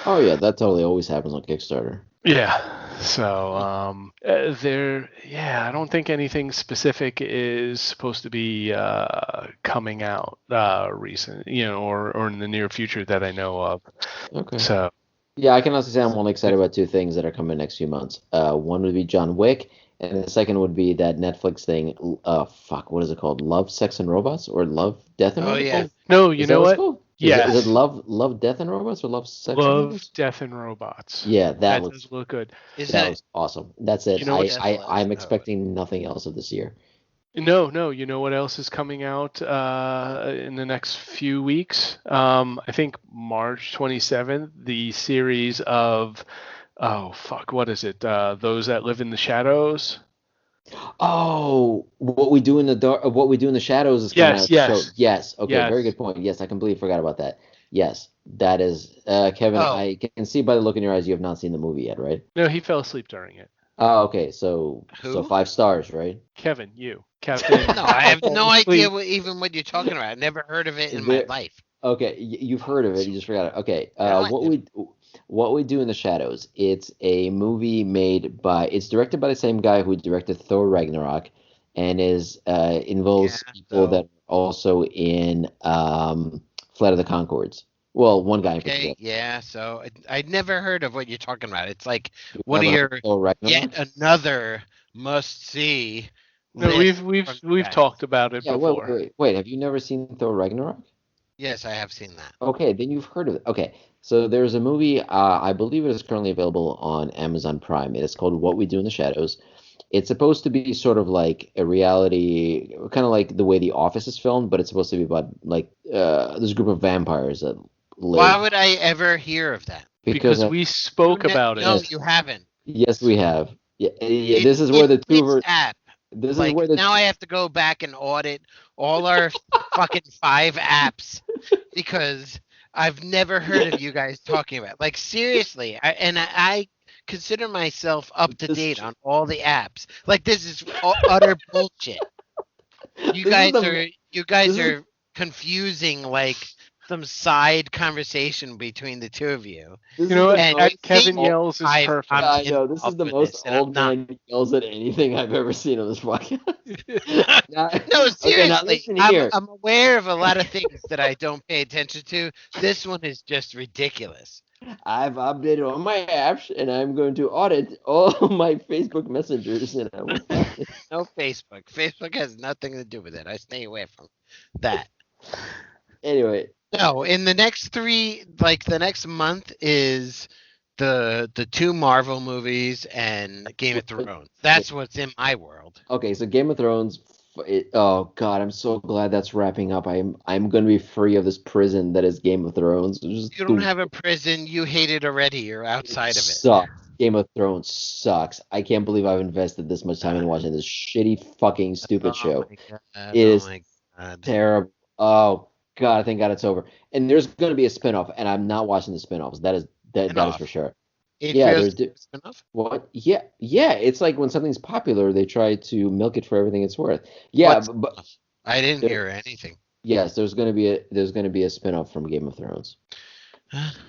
Oh yeah, that totally always happens on Kickstarter. Yeah. So yeah, I don't think anything specific is supposed to be coming out recent, or in the near future that I know of. Okay. So Yeah, I can also say I'm only excited about two things that are coming next few months. One would be John Wick, and the second would be that Netflix thing. Fuck, what is it called? Love, Sex, and Robots, or Love, Death, and Oh Robots? yeah. no, you Is that know what it's what? called? Is it Yes, Love, Death, and Robots, or Love, Sex, and Love, Robots? Death, and Robots. Yeah, That does look good. Is that that was awesome. That's it. You know what's I'm Netflix? Oh, expecting nothing else of this year. No, you know what else is coming out in the next few weeks? I think March 27th, the series of Oh fuck, what is it? Those that live in the shadows. Oh, what we do in the dark, what we do in the shadows is coming out Yes, of the show. yes, Yes. Okay. Very yes. good point. Yes, I completely forgot about that. Yes, that is, Kevin. Oh, I can see by the look in your eyes you have not seen the movie yet, right? No, he fell asleep during it. Oh, okay. So who? 5 stars, right? Kevin, you, Captain. No, I have no idea Asleep. what you're talking about. I've never heard of it in my There. life. Okay, you've heard of it. You just forgot it. Okay. No, I didn't. What we do in the shadows. It's a movie made by. It's directed by the same guy who directed Thor Ragnarok, and is Yeah, involves people that so are also in Flight of the Conchords. Well, one guy in okay, particular. yeah, so I'd never heard of what you're talking about. It's like You've one of never heard of your Thor yet Ragnarok? another must-see No, list from you we've guys. talked about it Yeah. Wait, wait, before. wait, wait. Have you never seen Thor Ragnarok? Yes, I have seen that. Okay, then you've heard of it. Okay, so there's a movie, I believe it is currently available on Amazon Prime. It is called What We Do in the Shadows. It's supposed to be sort of like a reality, kind of like the way The Office is filmed, but it's supposed to be about like this group of vampires that Why live would I ever hear of that? because Because we spoke about No, it. yes, you haven't. yes, we have. Yeah, yeah, In this is where in the two which app? this is Like where the now I have to go back and audit all our fucking 5 apps because I've never heard of you guys talking about. Like seriously, I consider myself up to this date on all the apps. Like this is utter bullshit. You this is guys the are you guys this is are confusing like some side conversation between the two of you, this You is know the what? and you most Kevin think old, Yells is I'm perfect. I know this is involved the with most this, and I'm old not. man yells at anything I've ever seen on this podcast. Now, No, okay, now seriously, listen I'm here. I'm aware of a lot of things that I don't pay attention to. This one is just ridiculous. I've updated all my apps and I'm going to audit all my Facebook messengers and I will find it. No Facebook. Facebook has nothing to do with it. I stay away from that. Anyway, No, in the next three, like the next month is the two Marvel movies and Game of Thrones. That's what's in my world. okay, so Game of Thrones. Oh God, I'm so glad that's wrapping up. I'm going to be free of this prison that is Game of Thrones. You don't have a prison. You hate it already. You're It outside of it. sucks. Game of Thrones sucks. I can't believe I've invested this much time in watching this shitty, fucking, stupid Oh show. my god. It Oh is my god. terrible. Oh God, thank God it's over. And there's going to be a spinoff, and I'm not watching the spinoffs. That is Spin-off. for sure. Yeah, HBO's there's spin-off? what? Yeah, yeah. It's like when something's popular, they try to milk it for everything it's worth. Yeah, What but spin-off? I didn't there, hear anything. yes, there's going to be a spinoff from Game of Thrones.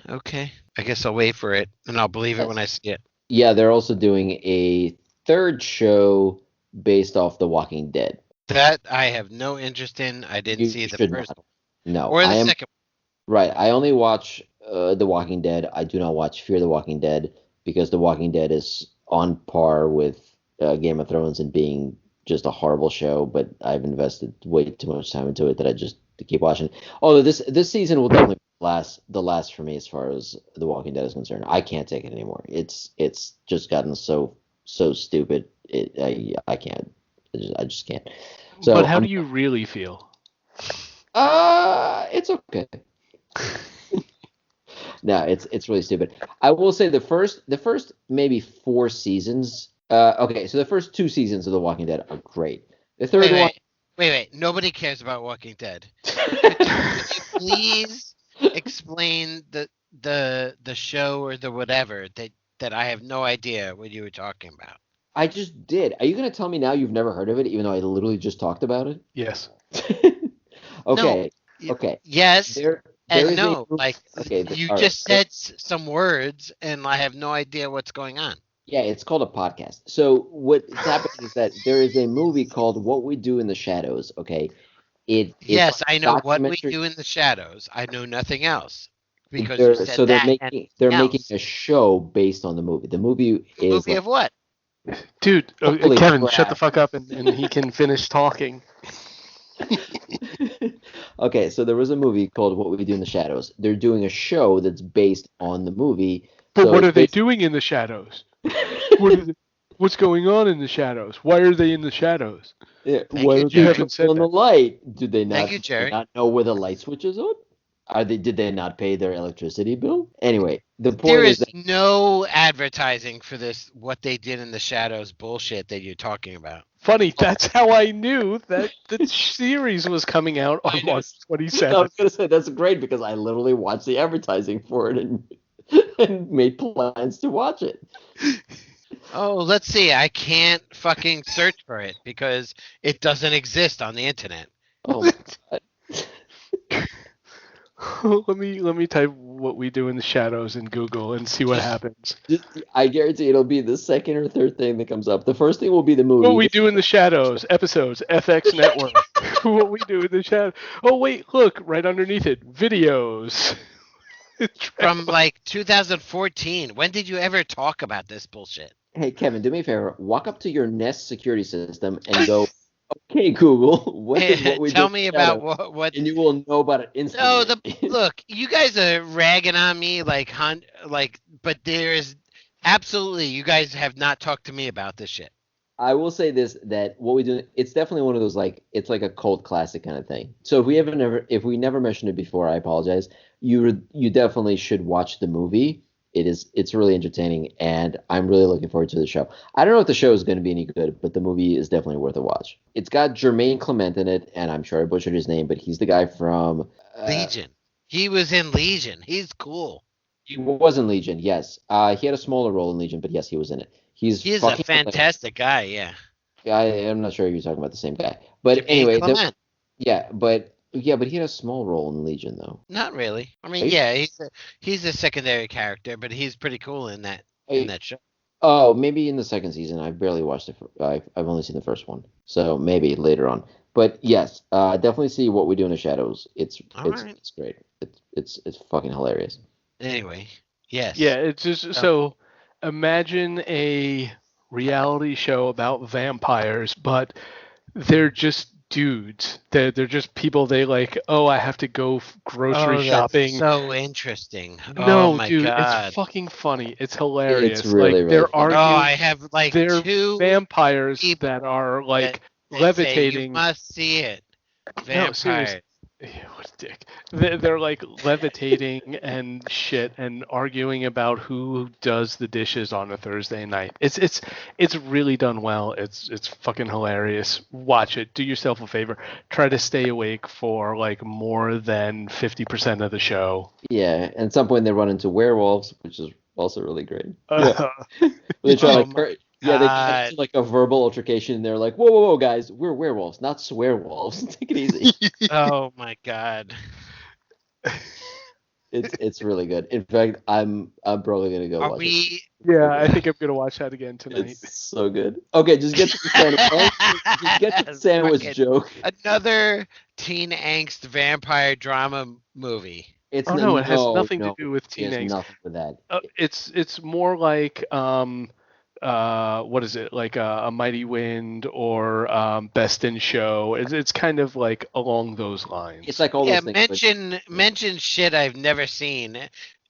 Okay. I guess I'll wait for it and I'll believe it when Yes. I see it. Yeah, they're also doing a third show based off The Walking Dead. That I have no interest in. I didn't You see the should first not. No, or the I am second right. I only watch The Walking Dead. I do not watch Fear the Walking Dead because The Walking Dead is on par with Game of Thrones and being just a horrible show. But I've invested way too much time into it that I just to keep watching. Although this season will definitely the last for me as far as The Walking Dead is concerned. I can't take it anymore. It's just gotten so stupid. I can't. I just can't. So But how do you really feel? it's okay. No, it's really stupid. I will say the first maybe 4 seasons. Okay, so the first 2 seasons of The Walking Dead are great. The third Wait, one, wait. Nobody cares about Walking Dead. Could you please explain the show or the whatever that I have no idea what you were talking about? I just did. Are you gonna tell me now you've never heard of it, even though I literally just talked about it? Yes. No. Okay, okay. Yes There and is a no. movie. Like Okay, you all right. just said some words and I have no idea what's going on. Yeah, it's called a podcast. So what's happening is that there is a movie called What We Do in the Shadows. Okay, it's Yes, like I a know what we documentary. do in the shadows. I know nothing else because you They're said so they're that and making they're making else. a show based on the movie. The movie A is movie like of what? Dude, holy Kevin, shut the crap. fuck up and he can finish talking. Okay, so there was a movie called What We Do in the Shadows. They're doing a show that's based on the movie. But So what it's are they based. doing in the shadows? What's going on in the shadows? Why are they in the shadows? Yeah, Thank why you, don't they You Jerry. haven't turn said on the that. light? Do they Thank not you, do they Jerry. not know where the light switch is on? Did they not pay their electricity bill? Anyway, the There point is is that no advertising for this. What they did in the shadows bullshit that you're talking about. Funny, that's how I knew that the series was coming out on March I 27th. was gonna say that's great because I literally watched the advertising for it and and made plans to watch it. Oh, let's see. I can't fucking search for it because it doesn't exist on the internet. Oh my god. let me type what we do in the shadows in Google and see what happens. I guarantee it'll be the second or third thing that comes up. The first thing will be the movie. What we do in the shadows, episodes, FX Network. What we do in the shadows. Oh wait, look, right underneath it, videos. From like 2014. When did you ever talk about this bullshit? Hey Kevin, do me a favor. Walk up to your Nest security system and go, "Okay, Google, what is what we Tell do me in about shadows?" what. And you will know about it instantly. No, look, you guys are ragging on me but there's absolutely you guys have not talked to me about this shit. I will say this, that what we do, it's definitely one of those, like, it's like a cult classic kind of thing. So if we never mentioned it before, I apologize. You definitely should watch the movie. It's really entertaining, and I'm really looking forward to the show. I don't know if the show is going to be any good, but the movie is definitely worth a watch. It's got Jermaine Clement in it, and I'm sure I butchered his name, but he's the guy from Legion. He was in Legion. He's cool. He was in Legion, yes. He had a smaller role in Legion, but yes, he was in it. He's a fantastic guy, yeah. I'm not sure if you're talking about the same guy, but Jermaine anyway, Clement. but he had a small role in Legion though. Not really. I mean, Right? yeah, he's a secondary character, but he's pretty cool in that show. Oh, maybe in the second season. I've barely watched it. I've only seen the first one, so maybe later on. But yes, definitely see What We Do in the Shadows. It's Right. It's great. It's fucking hilarious. Anyway, yes. Yeah, it's just so imagine a reality show about vampires, but they're just dudes. They're just people. They like, oh, I have to go grocery shopping. So interesting. No, oh my dude, God. it's fucking funny. It's hilarious. It's really, like really they're funny. I have like they're two vampires people that are like that levitating. Say, you must see it. No, Vampires. seriously. What a dick. They're like levitating and shit and arguing about who does the dishes on a Thursday night. It's really done well. It's fucking hilarious. Watch it. Do yourself a favor. Try to stay awake for like more than 50% of the show. Yeah, and at some point they run into werewolves, which is also really great. They try they get into like a verbal altercation, and they're like, whoa, guys, we're werewolves, not swearwolves. Take it easy. Oh my God. It's really good. In fact, I'm probably gonna go watch it. Yeah, I think I'm gonna watch that again tonight. It's so good. Okay, just get to the sandwich. Just get to the sandwich joke. Another teen angst vampire drama movie. It has nothing to do with teen angst. Nothing with that. It's more like what is it, like a Mighty Wind or Best in Show. It's kind of like along those lines. It's like all those things. Mention shit I've never seen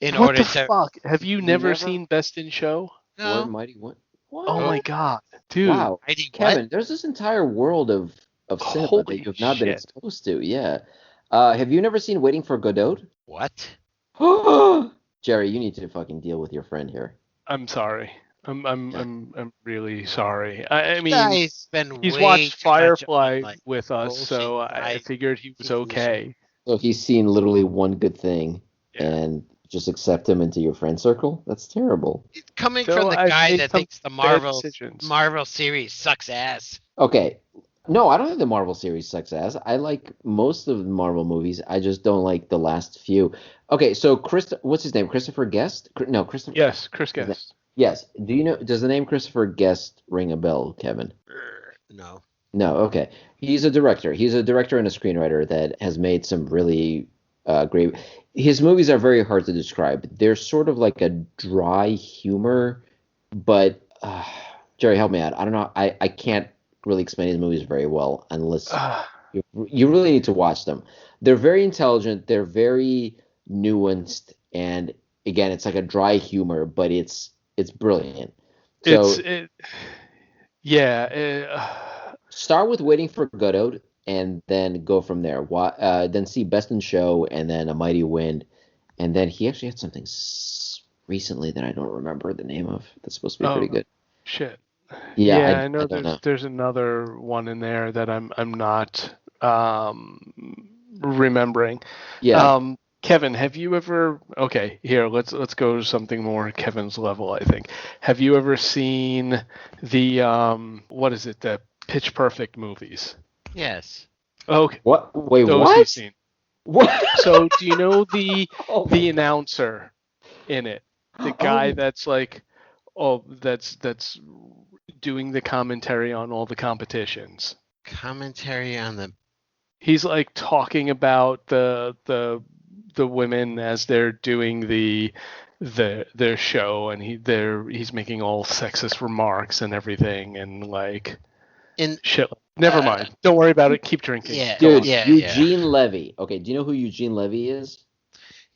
what the fuck? Have you never seen Best in Show? No. Or Mighty Wind? What? Oh my God, dude! Wow, Mighty Kevin, what? there's this entire world of cinema Holy that you've not been shit. exposed to. Yeah. Have you never seen Waiting for Godot? What? Jerry, you need to fucking deal with your friend here. I'm sorry. I'm really sorry. I mean, he's way watched too much Firefly on, with us, bullshit so I figured he was okay. So he's seen literally one good thing, and just accept him into your friend circle? That's terrible. Coming So from the I've guy made that some thinks the bad decisions. Marvel series sucks ass. Okay. No, I don't think the Marvel series sucks ass. I like most of the Marvel movies. I just don't like the last few. Okay, so what's his name? Christopher Guest? No, Christopher. Yes, Chris Guest. Yes. Does the name Christopher Guest ring a bell, Kevin? No. No, okay. He's a director. He's a director and a screenwriter that has made some really great. His movies are very hard to describe. They're sort of like a dry humor, but Jerry, help me out. I don't know. I can't really explain his movies very well unless you really need to watch them. They're very intelligent. They're very nuanced, and again, it's like a dry humor, but it's brilliant. So Yeah. start with Waiting for Godot. and then go from there. Then see Best in Show, and then A Mighty Wind, and then he actually had something recently that I don't remember the name of. That's supposed to be pretty Oh good. shit. Yeah, Yeah, I I know don't know. there's another one in there that I'm not remembering. Yeah. Kevin, have you ever okay, here, let's go to something more Kevin's level, I think. Have you ever seen the what is it, the Pitch Perfect movies? Yes. Okay, What? Wait, those he's what? seen. What? So do you know the Oh my the announcer in it? The God. guy Oh, that's like that's doing the commentary on all the competitions. Commentary on the. He's like talking about the women as they're doing their show, and he's making all sexist remarks and everything, and like In. shit. Never Uh, mind. Don't worry about it. Keep drinking. yeah. Go on. dude, Yeah. Eugene Levy. Okay, do you know who Eugene Levy is?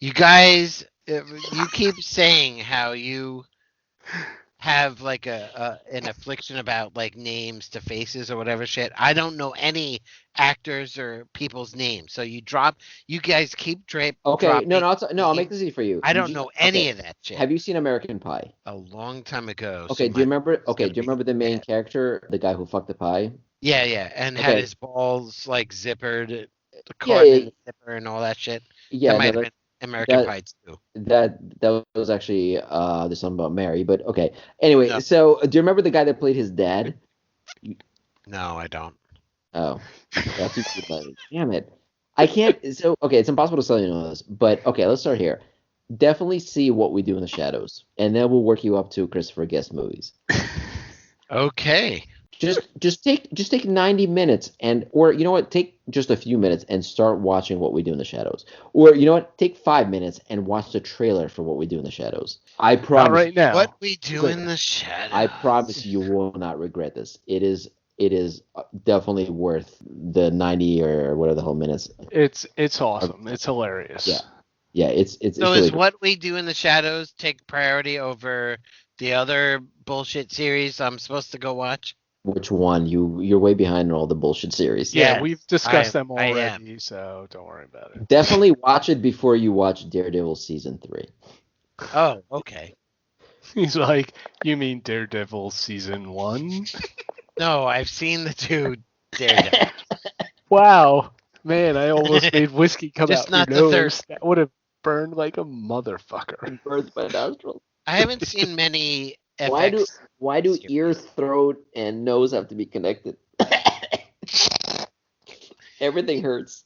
You guys, you keep saying how you have like an affliction about like names to faces or whatever shit. I don't know any actors or people's names. So you guys keep Okay, no, dropping no, I'll make names. this easy for you. I don't Eugene. know any Okay, of that shit. have you seen American Pie? A long time ago, so Okay, do my you remember? it's Okay, gonna do you be remember the main bad. character, the guy who fucked the pie? Yeah, and had Okay, his balls like zippered, yeah, caught in yeah, the zipper and all that shit. That yeah. might No, have been American that Pie too. that was actually there's something about Mary, but okay. Anyway, No, so do you remember the guy that played his dad? no, I don't. Oh, that's Eugene Levy. Damn it. I can't. So, okay, it's impossible to sell you know this, but okay, let's start here. Definitely see What We Do in the Shadows, and then we'll work you up to Christopher Guest movies. Okay. Just take 90 minutes or you know what, take just a few minutes and start watching What We Do in the Shadows. Or you know what, take 5 minutes and watch the trailer for What We Do in the Shadows. I Not promise. right What now. we do Look, in the I shadows. promise you will not regret this. It is definitely worth the 90 or whatever the hell minutes. It's awesome. It's Yeah, hilarious. yeah, it's So really is good. what we do in the shadows take priority over the other bullshit series I'm supposed to go watch? Which one? You're way behind in all the bullshit series. Yeah, Yes, we've discussed them I am. already, so don't worry about it. Definitely watch it before you watch Daredevil season 3. Oh, okay. He's like, you mean Daredevil season 1? No, I've seen the two Daredevil. Wow, man, I almost made whiskey come Just out your not the third. nose. That would have burned like a motherfucker. Birth by nostrils. I haven't seen many Why do FX why do ear, series. throat, and nose have to be connected? Everything hurts.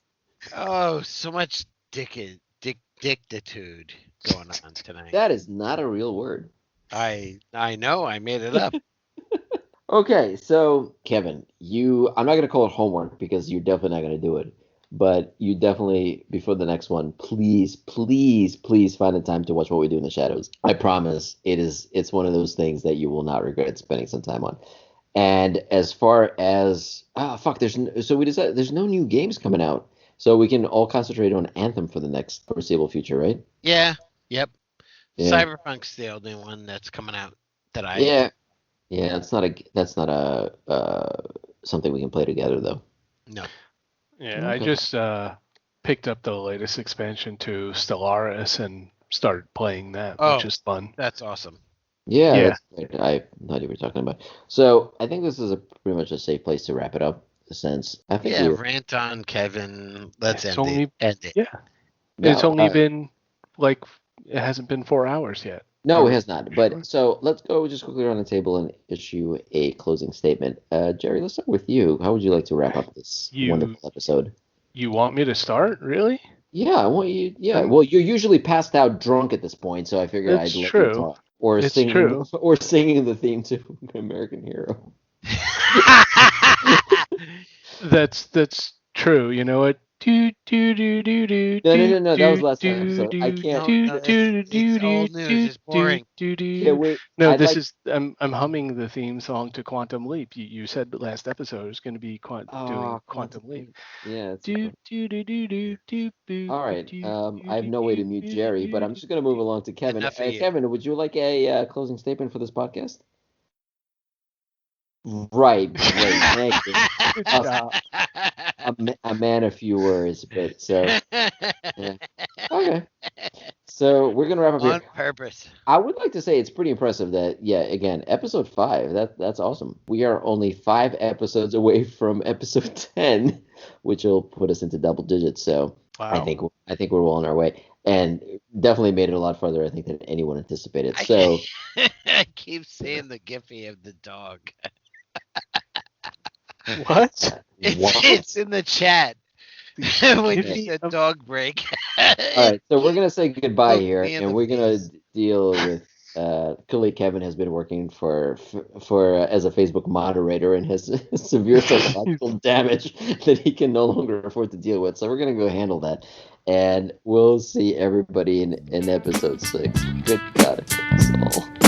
Oh, so much dictitude going on tonight. That is not a real word. I know, I made it up. Okay, so Kevin, I'm not gonna call it homework because you're definitely not gonna do it. But you definitely, before the next one, please, please, please find the time to watch What We Do in the Shadows. I promise it's one of those things that you will not regret spending some time on. And as far as fuck, so we decided there's no new games coming out, so we can all concentrate on Anthem for the next foreseeable future, right? Yeah, yep. Yeah, Cyberpunk's the only one that's coming out that I. yeah, yeah. That's not a something we can play together though. No. Yeah, I Okay. just picked up the latest expansion to Stellaris and started playing that, Oh, which is fun. that's awesome. Yeah, Yeah. that's great. I thought you were talking about. So I think this is pretty much a safe place to wrap it up, since I think Yeah, we're rant on Kevin. Let's It's end it. only End it. yeah. no, It's only been like it hasn't been 4 hours yet. no, Are it we has not. sure? But so let's go just quickly around the table and issue a closing statement. Jerry, let's start with you. How would you like to wrap up this You wonderful episode? you want me to start? Really? Yeah, I want you. Yeah, Um, well, you're usually passed out drunk at this point, so I figured I'd It's let you true. talk, or It's singing, true. or singing the theme to American Hero. That's true. You know what? Do do do do do No, no, do no, no. That was do last do episode. I do can't. No, do no, do it's do do old news. do It's do boring. do Yeah, do. wait. No, I'd this like. is I'm humming the theme song to Quantum Leap. You said the last episode was going to be doing Quantum Quantum Leap. Leap. Yeah, it's Do fine. do do do do do do All right. do I do have do no way to do mute do Jerry, but do I'm just gonna move along to Kevin. Enough of you. Kevin, would you like a closing statement for this podcast? Right. Great. Thank you. Good Awesome. job. a man of few words, but so yeah. Okay. So we're gonna wrap up On here. purpose. I would like to say it's pretty impressive that, yeah, again, episode 5, that's awesome. We are only 5 episodes away from episode 10, which will put us into double digits. So Wow. I think we're well on our way, and definitely made it a lot farther, I think, than anyone anticipated. I, So I keep seeing the Giffy of the dog. What? It's in the chat when Giffy you said of- dog break. all right, so we're gonna say goodbye Look here, me in and the we're gonna face. deal with. Clearly, Kevin has been working for as a Facebook moderator and has severe psychological damage that he can no longer afford to deal with. So we're gonna go handle that, and we'll see everybody in episode 6. Good God, it's all.